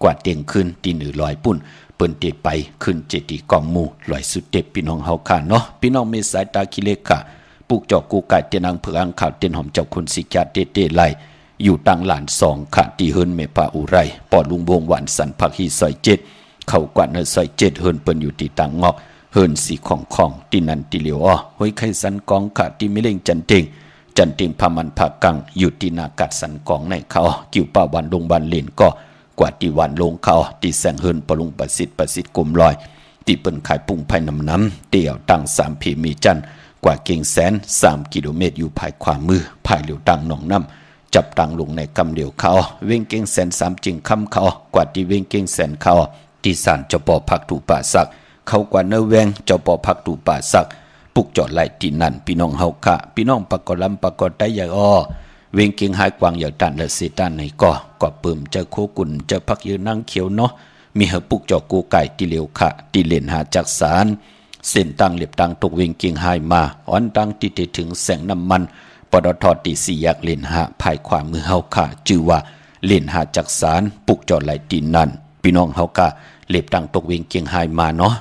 Speaker 2: กว่าเตียงขึ้นที่เหนือลอยปุ่นเปิ้นติไปขึ้นเจดีย์กองหมู่ลอยสุดเต็บพี่น้องเฮากะเนาะพี่น้องมีสายตาคิเลกะปุกจอกกูไก่เตียนางเผืองข่าวเตียนหอมเจ้าคุณสิกาเตไลอยู่ตังหลาน2ค่ะที่เฮินเมปาอุไรปอลุงวงหวานสันผักฮีซอย7เข้ากว่าเนซอย7เฮินเปิ้นอยู่ที่ตังงอกเฮินสีของที่นันติเหลียวอ้อห้วยไข่สันกองค่ะที่มิเล่งจันเต็งพามันผากังอยู่ที่นากัดสันกองในเขากิ่วป่าวันลงบันเลนก็กว่าที่วันลงเขาที่แสงเฮินปลุงประสิทธิ์กลมลอยที่เปิ้นขายปุ่งภายน้ำเตี่ยวตัง3พีมีจันกว่าเก่งแสน3กิโลเมตรอยู่ภายขวามือภายเหลียวตังหนองน้ำจับตังลงในกำเดียวเขาเว้งเก่งแสน3จึงคำเขากว่าที่เว้งเก่งแสนเขาที่ศาลเจ้าป่อพักถูป่าสักเขากว่าเนแวงเจ้าป่อพักถูป่าสักปุกจอดไหลที่นั่นพี่น้องเฮาค่ะพี่น้องปะกอลำปะกอได้ใหญ่อ้อเวงเก่งหายกวางอย่างตันและเสตันในก็เปิ่มเจอโคกุนเจอพักยืนนั่งเขียวเนาะมีเฮปุกจอกูไก่ที่เหลียวค่ะที่เล่นหาจักสารเส้นตังเหลียบตังตกเวงเก่งหายมาอ่อนตังที่ถึงแสงน้ำมันปตทตี4แยกเล่นหาภายขวามือเฮาค่ะชื่อว่าเล่นหาจักสารปุกจอดไหลที่นั่นพี่น้องเฮาค่ะเหลียบตังตกเวงเก่งหายมาเนาะ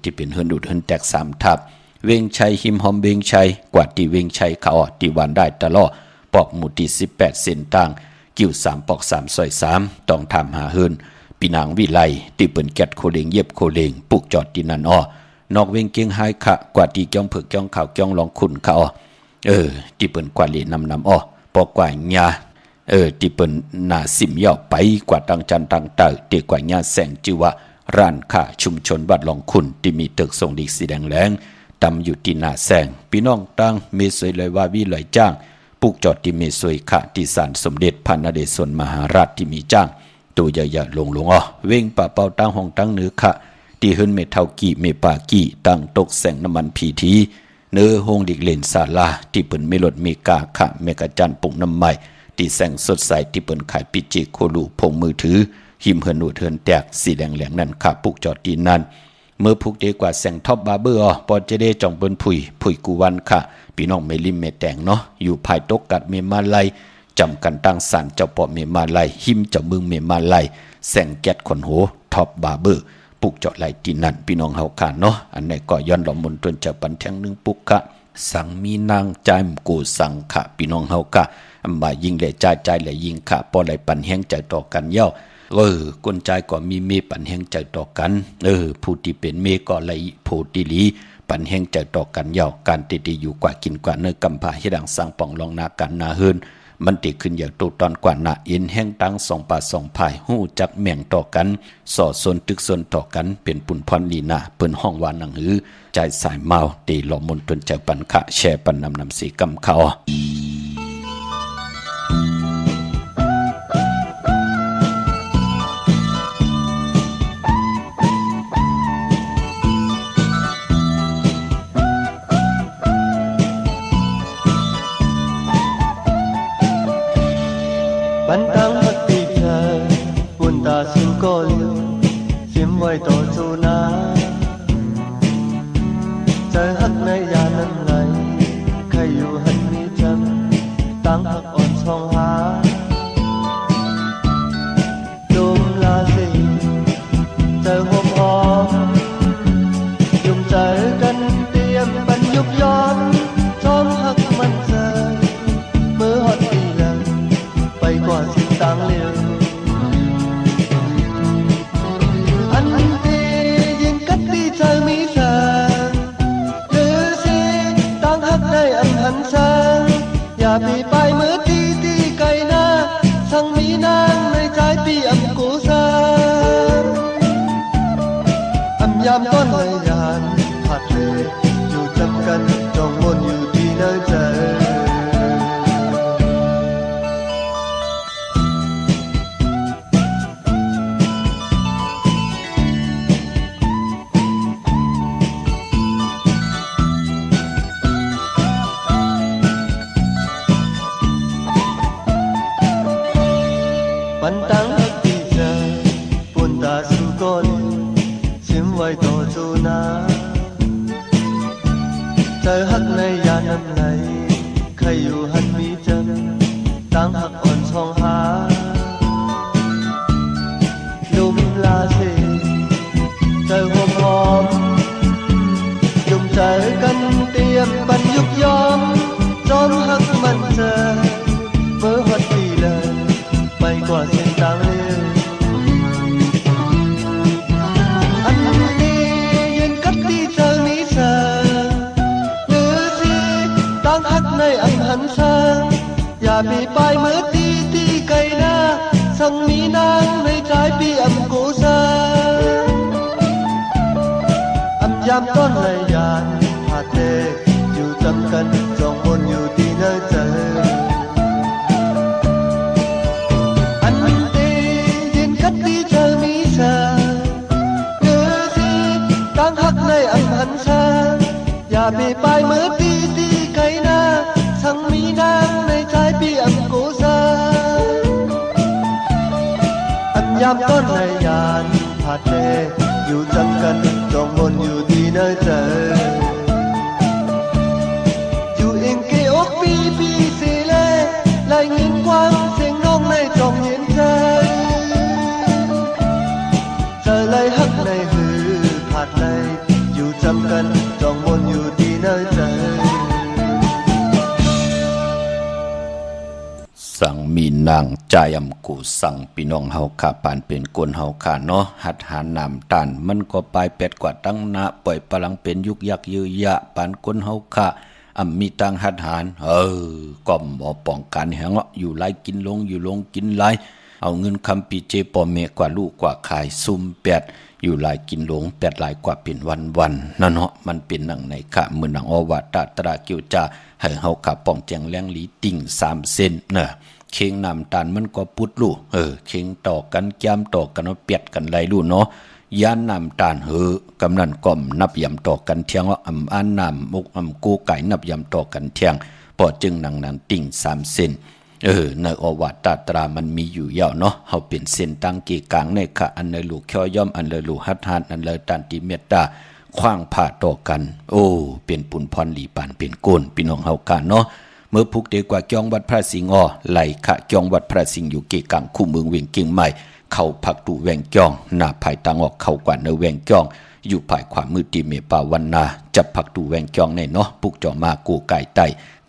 Speaker 2: ที่เป็นเฮินดูดเฮินแตก3ทับเวงชัยหิมหอมเวงชัยกว่าที่เวงชัยเขาที่วันได้ตลอดปอกหมู่ที่18เส้นต่างกิ้ว3ปอก3ซอย3ต้องทำหาเฮินปีนางวิไลที่เปิ้นแกดโคเลงเย็บโคเลงปุกจอดที่นั่นนอกเวงเก่งหายค่ะกว่าที่จ้องเผือกจ้องข่าวจ้องลองขุนเขาที่เปิ้นกว่าเลนำปอกกว่าญาที่เปิ้นนาสิมย่อไปกว่าตังจันตังเตอเตกว่าญาแสงชื่อว่าร้านค้าชุมชนบ้านลองขุนที่มีตึกทรงดีสีแดงแหลงตำอยู่ที่หน้าแสงพี่น้องตั้งเมสวยเลยว่าวิเลยจ้างปุกจอดที่เมสวยค่ะที่ศาลสมเด็จพระนเรศวรมหาราชที่มีจ้างตัวใหญ่ๆลงเว้งป่าเป่าตั้งห้องตั้งเนื้อค่ะที่เฮินเมเท่ากี่เมปากี่ตั้งตกแสงน้ำมันพีทีเนื้อห้องดิกเลนศาลาที่เปิ้นเมลดเมกาค่ะเมกะจันปุ่งน้ำใหม่ที่แสงสดใสที่เปิ้นขายปิจิโคลูพงมือถือหิมเฮินหนูเฮินแตกสีแดงแหลงนั่นค่ะปุกจอดที่นั่นเมื่อพุกเดกว่าแสงท็อปบาร์เบอร์ปอเจเดจ่องเปิ้นผุยกูวันค่ะพี่น้องไม่ริมไม่แต่งเนาะอยู่ภายตกกัดเมมาไลจำกันตั้งสันเจ้าปอเมมาไลหิมเจ้าเมืองเมมาไลแสงแก๊สขนโหท็อปบาร์เบอร์ปุกจอดไหลที่นั่นพี่น้องเฮาค่ะเนาะอันไหนก็ย้อนหลอมมนตวนจะปันแทง1ปุกค่ะสังมีนางใจมกูสังค่ะพี่น้องเฮาค่ะมายิงแหล่ใจแหล่ยิงค่ะปอไหลปันแห้งใจต่อกันเย้าคนใจก็มีเมปันแห่งใจต่อกันผู้ที่เป็นเมก็เลยผู้ที่ลีปันแห่งใจต่อกันยาวการติดอยู่กว่ากินกว่าเนื้อกำผาให้ดังสร้างปองลองนากันนาเฮินมันติขึ้นอย่างตูตอนกว่านาเอ็นแห่งตั้ง2 ป่า 2 ภายหู้จักแม่งต่อกันส่อซนตึกซนต่อกันเป็นปุ่นพรลีนาเปิ้นห้องวานหนังหือใจสายเมาตีหล่อมนตนใจปันขะแช่ปันนำสีกำเขา
Speaker 3: บันตังพักตีเธอปุ่นตาสิงโกเลียวเสียมไว้ต่อสู้นาใจหักในยานั้นไหลใครอยู่หันมีจังตั้งหักอ่อนช่องหาดมลาสิใจหอมหอมยุ่มใจกันเตรียมบรรยุกย้อนช่องหักมันเจอมือหอดตีแล้วไปกว่าสิ่งต่างเลี้ยวอันที่ยิ่งกัดที่เธอมีแสงหรือสิต่างหักได้อันหันแสงอย่าปีไปเมื่อที่ไกลหน้าทั้งมีนางในใจพี่อำกูสางอำยามต้นเลยยานผัดเลยอยู่จำกันจ้องวนอยู่ที่เนื้อใจ ยาน้ำไหลใครอยู่หันมีจังตั้งหักอ่อนช่องหาลมลาเสใจหอมหอมยมใจกันเตรียมบรรยุกยอมจอมหักมันเจอเมื่อฮอดปีเลยไปกว่าเส้นทางเร็วอันนี้ยืนกับที่เธอมีเธอหรือสิตั้งหักในอันหันซางอย่ามีปลายมือตีที่ไกลหน้าสั่งมีนางในใจพี่อำกูซายามต้นในยานพาเตอยู่จำกันจองบนอยู่ที่เนื้อใจอันเตยินกัดที่เธอมีเธอเนื้อสิตั้งหักในอันหันซาอย่าไปปลายมือตีที่ไกลหน้าสั่งมีนางในใจพี่อำกูซายามต้นในยานพาเตอยู่จำกันจองบนอยู่ที่เนื้อใจอยู่เองเกอกปีปีสิเลไล่ยินกว้างเสียงน้องในจองเห็นใจเจอไล่หักในหือผาดในอยู่จำกันจองบนอยู่ที่เนื้อใจ
Speaker 2: สั่งมีนางใจอำกูสั่งพี่น้องเฮาขาปานเป็นกวนเฮาขาเนาะหัดหาน้ำตาลมันก็ปลายเป็ดกว่าตั้งนะปล่อยพลังเป็นยุกยักยือยะปานกวนเฮาขามีตังหัดหารก็บ่ป้องกันแหงอยู่ไล่กินลงอยู่ลงกินไล่เอาเงินคำปีเจปอเมกว่าลูกกว่าขายซุ่มแปดอยู่หลายกินหลงแปดหลายกว่าเป็นวันๆนั่นเนาะมันเป็นหนังในขะมือหนังอวตารตราเกียวจาให้เฮาขับป้องแจงแรงหลีติ่ง3เส้นเนอะเข่งน้ำตาลมันก็ปุดลู่เข่งต่อกันแก้มต่อกันเปียดกันไหลลู่เนาะยานน้ำตาลกำนันก่อมนับยำต่อกันเที่ยงว่าอันน้ำมุกกูไก่นับยำต่อกันเที่ยงพอจึงหนังนั้นติ่ง3เส้นในอวตารตรามันมีอยู่ยาวเนาะเฮาเป็นเส้นตั้งกีกลางในขะอันในลูกเขียวย่อมอันเลยลูกหัดหานอันเลยตันติเมตตาขว้างผ่าต่อกันเป็นปุนพรหลีปานเป็นโกนพี่น้องเฮากะเนาะเมื่อพุกเดกว่าจองวัดพระสิงห์ไหลขะจองวัดพระสิงห์อยู่เกกลางคู่เมืองเวียงเกียงใหม่เข้าพักตุแวงจองหน้าภายตังออกเข้ากว่าเนแวงจองอยู่ภายขวามือตีเมปาวันนาจับพักตุแวงจองในเนาะปุกจอมากูไก่ไต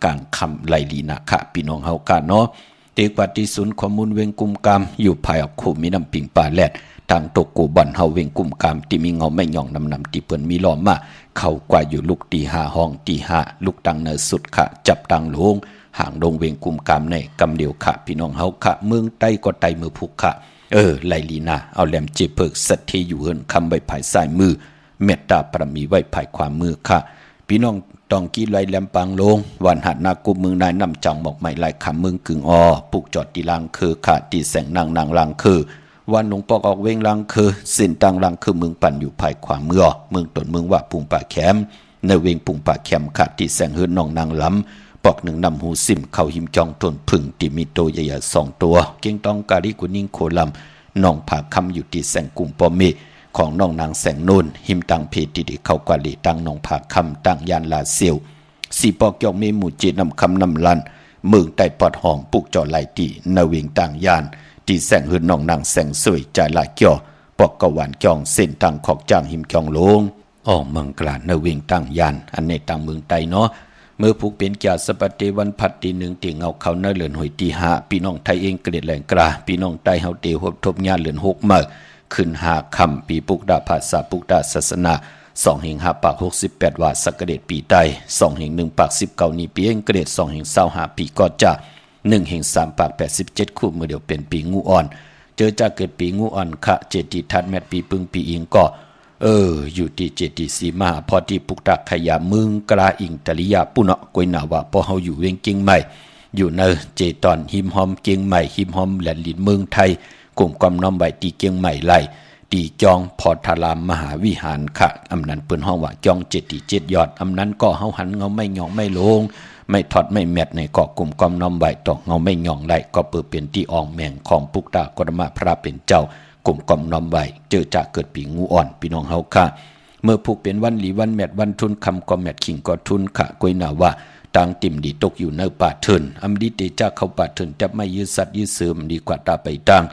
Speaker 2: กลางคำไหลลีนาคะพี่น้องเฮากะเนาะเตกว่าที่ศูนย์ข้อมูลเวงกุมกามอยู่ภายออกคู่มีน้ำปิงป่าแลดทางตกกูบ่อนเฮาเวงกุมกามที่มีเงาไม่หย่องนำที่เปิ้นมีล้อมมาเข้ากว่าอยู่ลูกตี5ห้องตี5ลูกตังเนสุดค่ะจับตังหลวงห่างดงเวงกุมกามในกำเดียวค่ะพี่น้องเฮาค่ะเมืองใต้ก็ใต้มือพุกค่ะไลลีนาเอาแหลมเจเพิกสัตเทอยู่เฮินคำไว้ภายซ้ายมือเมตตาปรมีไว้ภายขวามือค่ะพี่น้องตองกี้ไลแหลมปางลงวันหัดนากุมเมืองนายนำจังหมอกไม้ลายคำเมืองกึ่งปุกจอดตีลางคือค่ะตีแสงนางลางคือวันหลวงปอกออกเวงลางคือเส้นตังลางคือเมืองปั่นอยู่ภายขวามือเมืองตนเมืองว่าปุงป่าแคมในเวงปุงป่าแคมค่ะตีแสงเฮินน้องนางล้ำปอกหนึ่งนำหูซิมเข้าหิมจองตนพึ่งที่มีโตใหญ่ๆ2ตัวเก่งตองกาลิกุนิ่งโคลำน้องผาคำอยู่ที่แสงกุมปอเมของน้องนางแสงนูนหิมตังเพติดิเข้ากว่าลีตังน้องผาคำตังยานลาเซียวสีปอกยองเมหมู่จีนำคำนำลันเมืองใต้ปอดห้องปุกจอไหลตีนาเวงต่างยานที่แสงหืนน้องนางแสงสวยใจลายเกี่ยวปอกกะหวานจองเส้นทางขอกจางหิมจองลงเมืองกลานาเวงต่างยานอันในต่างเมืองใต้เนาะเมื่อผูกเป็นจ่าสปฏิวันพัดตีหนึ่งตีเงาเขาเนื้อเหลือนหอยตีหาพี่น้องไทยเองเกลียดแหลงกราพี่น้องไทยเฮาเตียวทบญาเหลือน6มาขึ้น5คำปีปุกดาภาษาปุกดาศาสนา2แห่ง5ปาก68ว่าสักเดชปีใต้2แห่ง1ปาก19นี้ปีเองเกลียด2แห่ง25ปีก็จะ1แห่ง3ปาก87คู่มือเดียวเป็นปีงูอ่อนเจอจะเกิดปีงูอ่อนคะเจติทัดแมตปีปึงปีอิงก็อยู่ที่เจดีสีมาพอที่ปุกตักขยามึงกลาอิงตริยาปุเนาะกวยหนาว่าพอเฮาอยู่เวียงเกียงใหม่อยู่ในเจตอนหิมหอมเกียงใหม่หิมหอมแหลนลินเมืองไทยกลุ่มความน้อมใบตีเกียงใหม่ไหลตีจองพอทารามมหาวิหารค่ะอำนั้นเปิ้นห้องว่าจอง7 ยอดอำนั้นก็เฮาหันเงาไม่หย่องไม่ลงไม่ทอดไม่แมดในเกาะกลุ่มความน้อมใบตอกเงาไม่หย่องไหลก็เปิดเป็นที่อ่องแมงของปุกตากรมพระเป็นเจ้ากลุ่มกอมน้อมไว้เจอจะเกิดปีงูอ่อนพี่น้องเฮาค่ะ เมื่อผูกเป็นวันหลีวันแมดวันทุนคำก็แมดขิงก็ทุนขะกวยนาว่าต่างติ่มดีตกอยู่ในป่าเถินอำดีเตจ้าเข้าป่าเถินจับไม่ยืดสัตว์ยืดเสื่อมดีกว่าตาไปตัง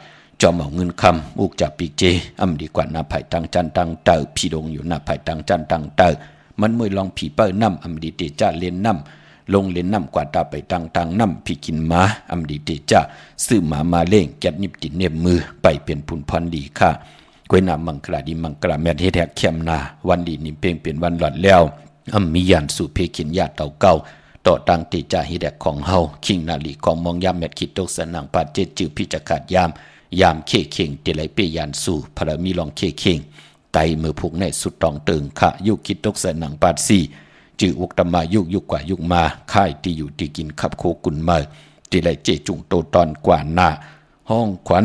Speaker 2: จอมเอาเงินคำอุกจากปีเจอำดีกว่าหน้าไผ่ตังจันตังเตอพี่ดงอยู่หน้าไผ่ตังจันตังเตอมันเมื่อลองผีเปิ้ลน้ำอำดีเตจ้าเลียนน้ำลงเล่นน้ำกว่าตาไปตังตังน้ำพี่กินม้าอำดีเตจ้าซื้อหมาเล่งแกดนิบติดเนบมือไปเป็นผุนพรดีค่ะกวยนามังกราดีมังกราแม่เฮ็ดแฮกเข้มนาวันดีนี่เพ่งเป็นวันหลอดแล้วมียันสู่เพขินญาติเต่าเก่าต่อตังติจ่าฮิแดกของเฮาคิงนาลีของมองยามแมดคิดตกสนังปาเจจือพิจขาดยามเคเข่งเตไหลเปยันสู่พระมีลองเคเข่งไตมือผูกในสุดตองเติงขะยุคิดตกสนังปาซีจืออุกตมายุกกว่ายุกมาค่ายที่อยู่ที่กินขับโคกุนมาเตไหลเจจุงโตตอนกว่าหน้าห้องขวัญ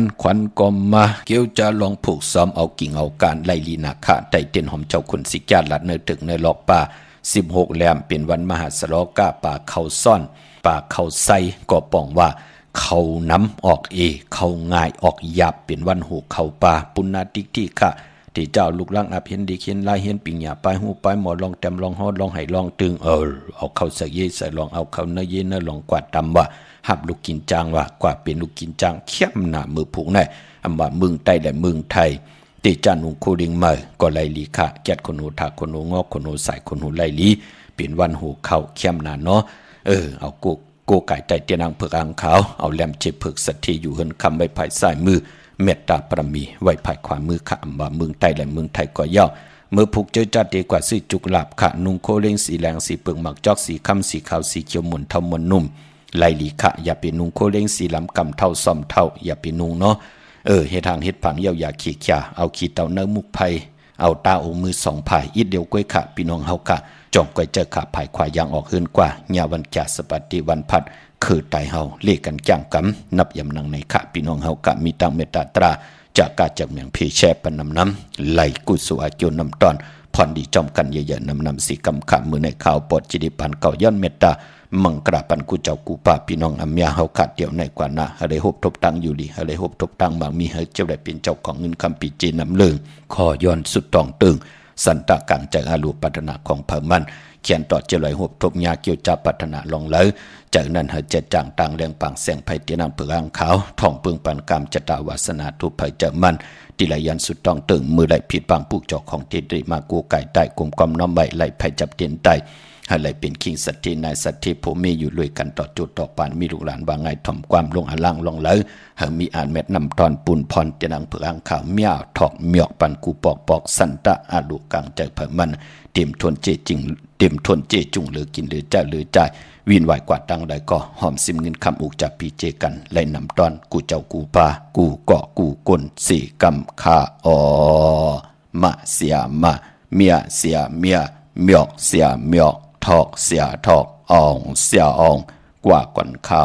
Speaker 2: กอมมาเกี่ยวจะลองผูกซ้อมเอากิ่งเอาการไล่ลีนาคะไตเต้นหอมเจ้าคนสิกาลัดเนตึกในหลอกป่า16แหลมเป็นวันมหาสโลกาป่าเขาซ่อนป่าเขาไซก็ป้องว่าเขาน้ำออกเขาง่ายออกหยาบเป็นวันหูเขาป่าปุณณาติที่ค่ะที่เจ้าลูกลังอาเพียนดีเขียนลายเฮียนปิงหยาปลายหูปลายหมอลองแต้มลองฮอดลองไหลองตึงเอาเขาใส่เยใส่ลองเอาเขาเนยเยเนลองกวาดตำว่าหับลูกกินจางว่ากว่าเป็นลูกกินจางเข้มหน้ามือผูกแน่อำว่าเมืองใต้และเมืองไทยติจานุงโคดิงมาก็ไล่ลีค่ะแกดคนหูถากคนหูงอกคนหูใส่คนหูไล่ลีเป็นวันหูเข้าเข้มหน้าเนาะเอาโกไก่ใจเตียนังเผือกอ่างขาวเอาแหลมเจ็บเผือกสัตทีอยู่เฮินคำไว้ภายซ้ายมือเมตตาปรมีไว้ภายขวามือค่ะว่าเมืองใต้และเมืองไทยก็ย่อเมื่อผูกเจอจัดดีกว่าซื้อจุกหลับค่ะนุงโคเล้งสีแดงสีเปลือกหมักจอกสีคำสีขาวสีเขียวหมุนเท่ามนนุ่มไล่ลีค่ะอย่าไปนุงโคเล้งสีลำกำเท่าซ่อมเท่าอย่าไปนุงเนาะเฮ็ดทางเฮ็ดผังเยาอย่าขี้ขยาเอาขี้เต่าเนื้อมุกไผ่เอาตาองมือสองไผ่อีเดียวก้อยค่ะพี่น้องเฮาค่ะจอมก้อยเจอขาไผ่ขวายางออกขึ้นกว่าญาวันแก่สปฏิวันพัดคือไตเฮาเลขกันจ้างกำนับยำนังในค่ะพี่น้องเฮากะมีตังเมตตาตราจากกาจากเมียงเพแช่ปนน้ำไหลกุศลอาจุนน้ำตอนพรดีจอมกันเยอะๆนำสีกำขะมือในข่าวปอดจิดิปันเก่าย้อนเมตตามังกราปันกูเจ้ากูป่าพี่น้องอำยาเฮาขาดเดียวในกว่านะเฮได้ฮบทบตังอยู่ดีเฮได้ฮบทบตังบางมีเฮเจ้าได้เป็นเจ้าของเงินคำปีจีนำเลิงขอย้อนสุดตองตึงสันตะกังจากอาลูปัฒนาของเผ่ามันเขียนต่อเจริญฮบทบยาเกี่ยวจับปัฒนาลองเลยจากนั้นเฮจะจางต่างแรงปังแสงไผเตียนำเผือกอ่างขาวท่องเปึงปันกรรมจตาวาสนาทุไผเจมันติลายันสุดตองตึงมือไหลผิดบางผู้เจ้าของเตตรีมากูไก่ใต้กลมกอมน้ำใบไหลไผจับเตียนใต้อะไรเป็นคิงสัตย์นายสัตย์ผมมีอยู่ด้วยกันต่อจุดต่อปานมีลูกหลานว่าไงถ่อมความลงอาล่างลงเลยหามีอ่านเม็ดนำตอนปุ่นพรเจนังเผือกข่าวเมียวถอกเมียกปันกูปอกสันตะอาลูกลางใจเผ่ามันเต็มทวนเจจริงเต็มทวนเจจุงหรือกินหรือเจ้าหรือใจวินไหวกว่าตังใดก็หอมซิมเงินคำอุกจากปีเจกันไล่นำตอนกูเจ้ากูปากูเกาะกูกลสี่กำคามาเสียมาเมียเสียเมียเมียกเสียเมียกถอกเสียถอกอ่องเสียอ่องกว่าก่อนคา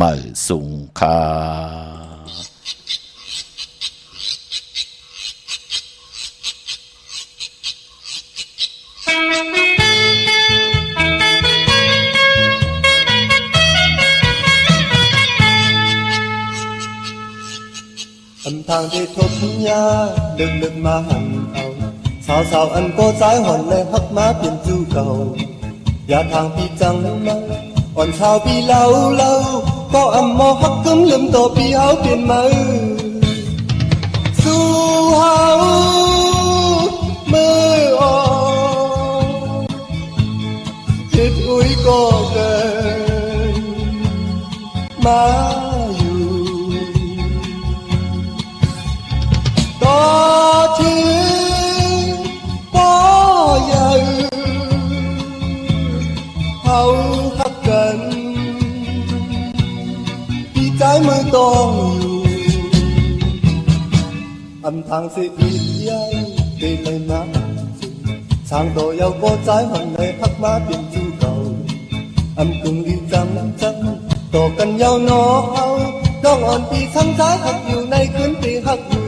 Speaker 2: มือสูงคา
Speaker 3: ทางที่ทบยาลึกมาหันเอาสาวอันโกสายหอนเลยฮักมาเปลี่ยนจูเก่าอย่าทางพี่จังมาอ่อนชาวพี่เล่าก็อำมอฮักกึมลืมตัวพี่เฮาเปลี่ยนมาสู่เฮามืออ่อนจิตอุ้ยก็เกินมามือต้องอยู่อำทางสิอีใหญ่ได้เลยนะช่างตัวเยาโกใจหันเลยพักมาเปลี่ยนจูเก่าอำกึ่งดีจังต่อกันยาวนอเอาน้องอ่อนปีทั้งท้ายหักอยู่ในคืนปีหักอยู่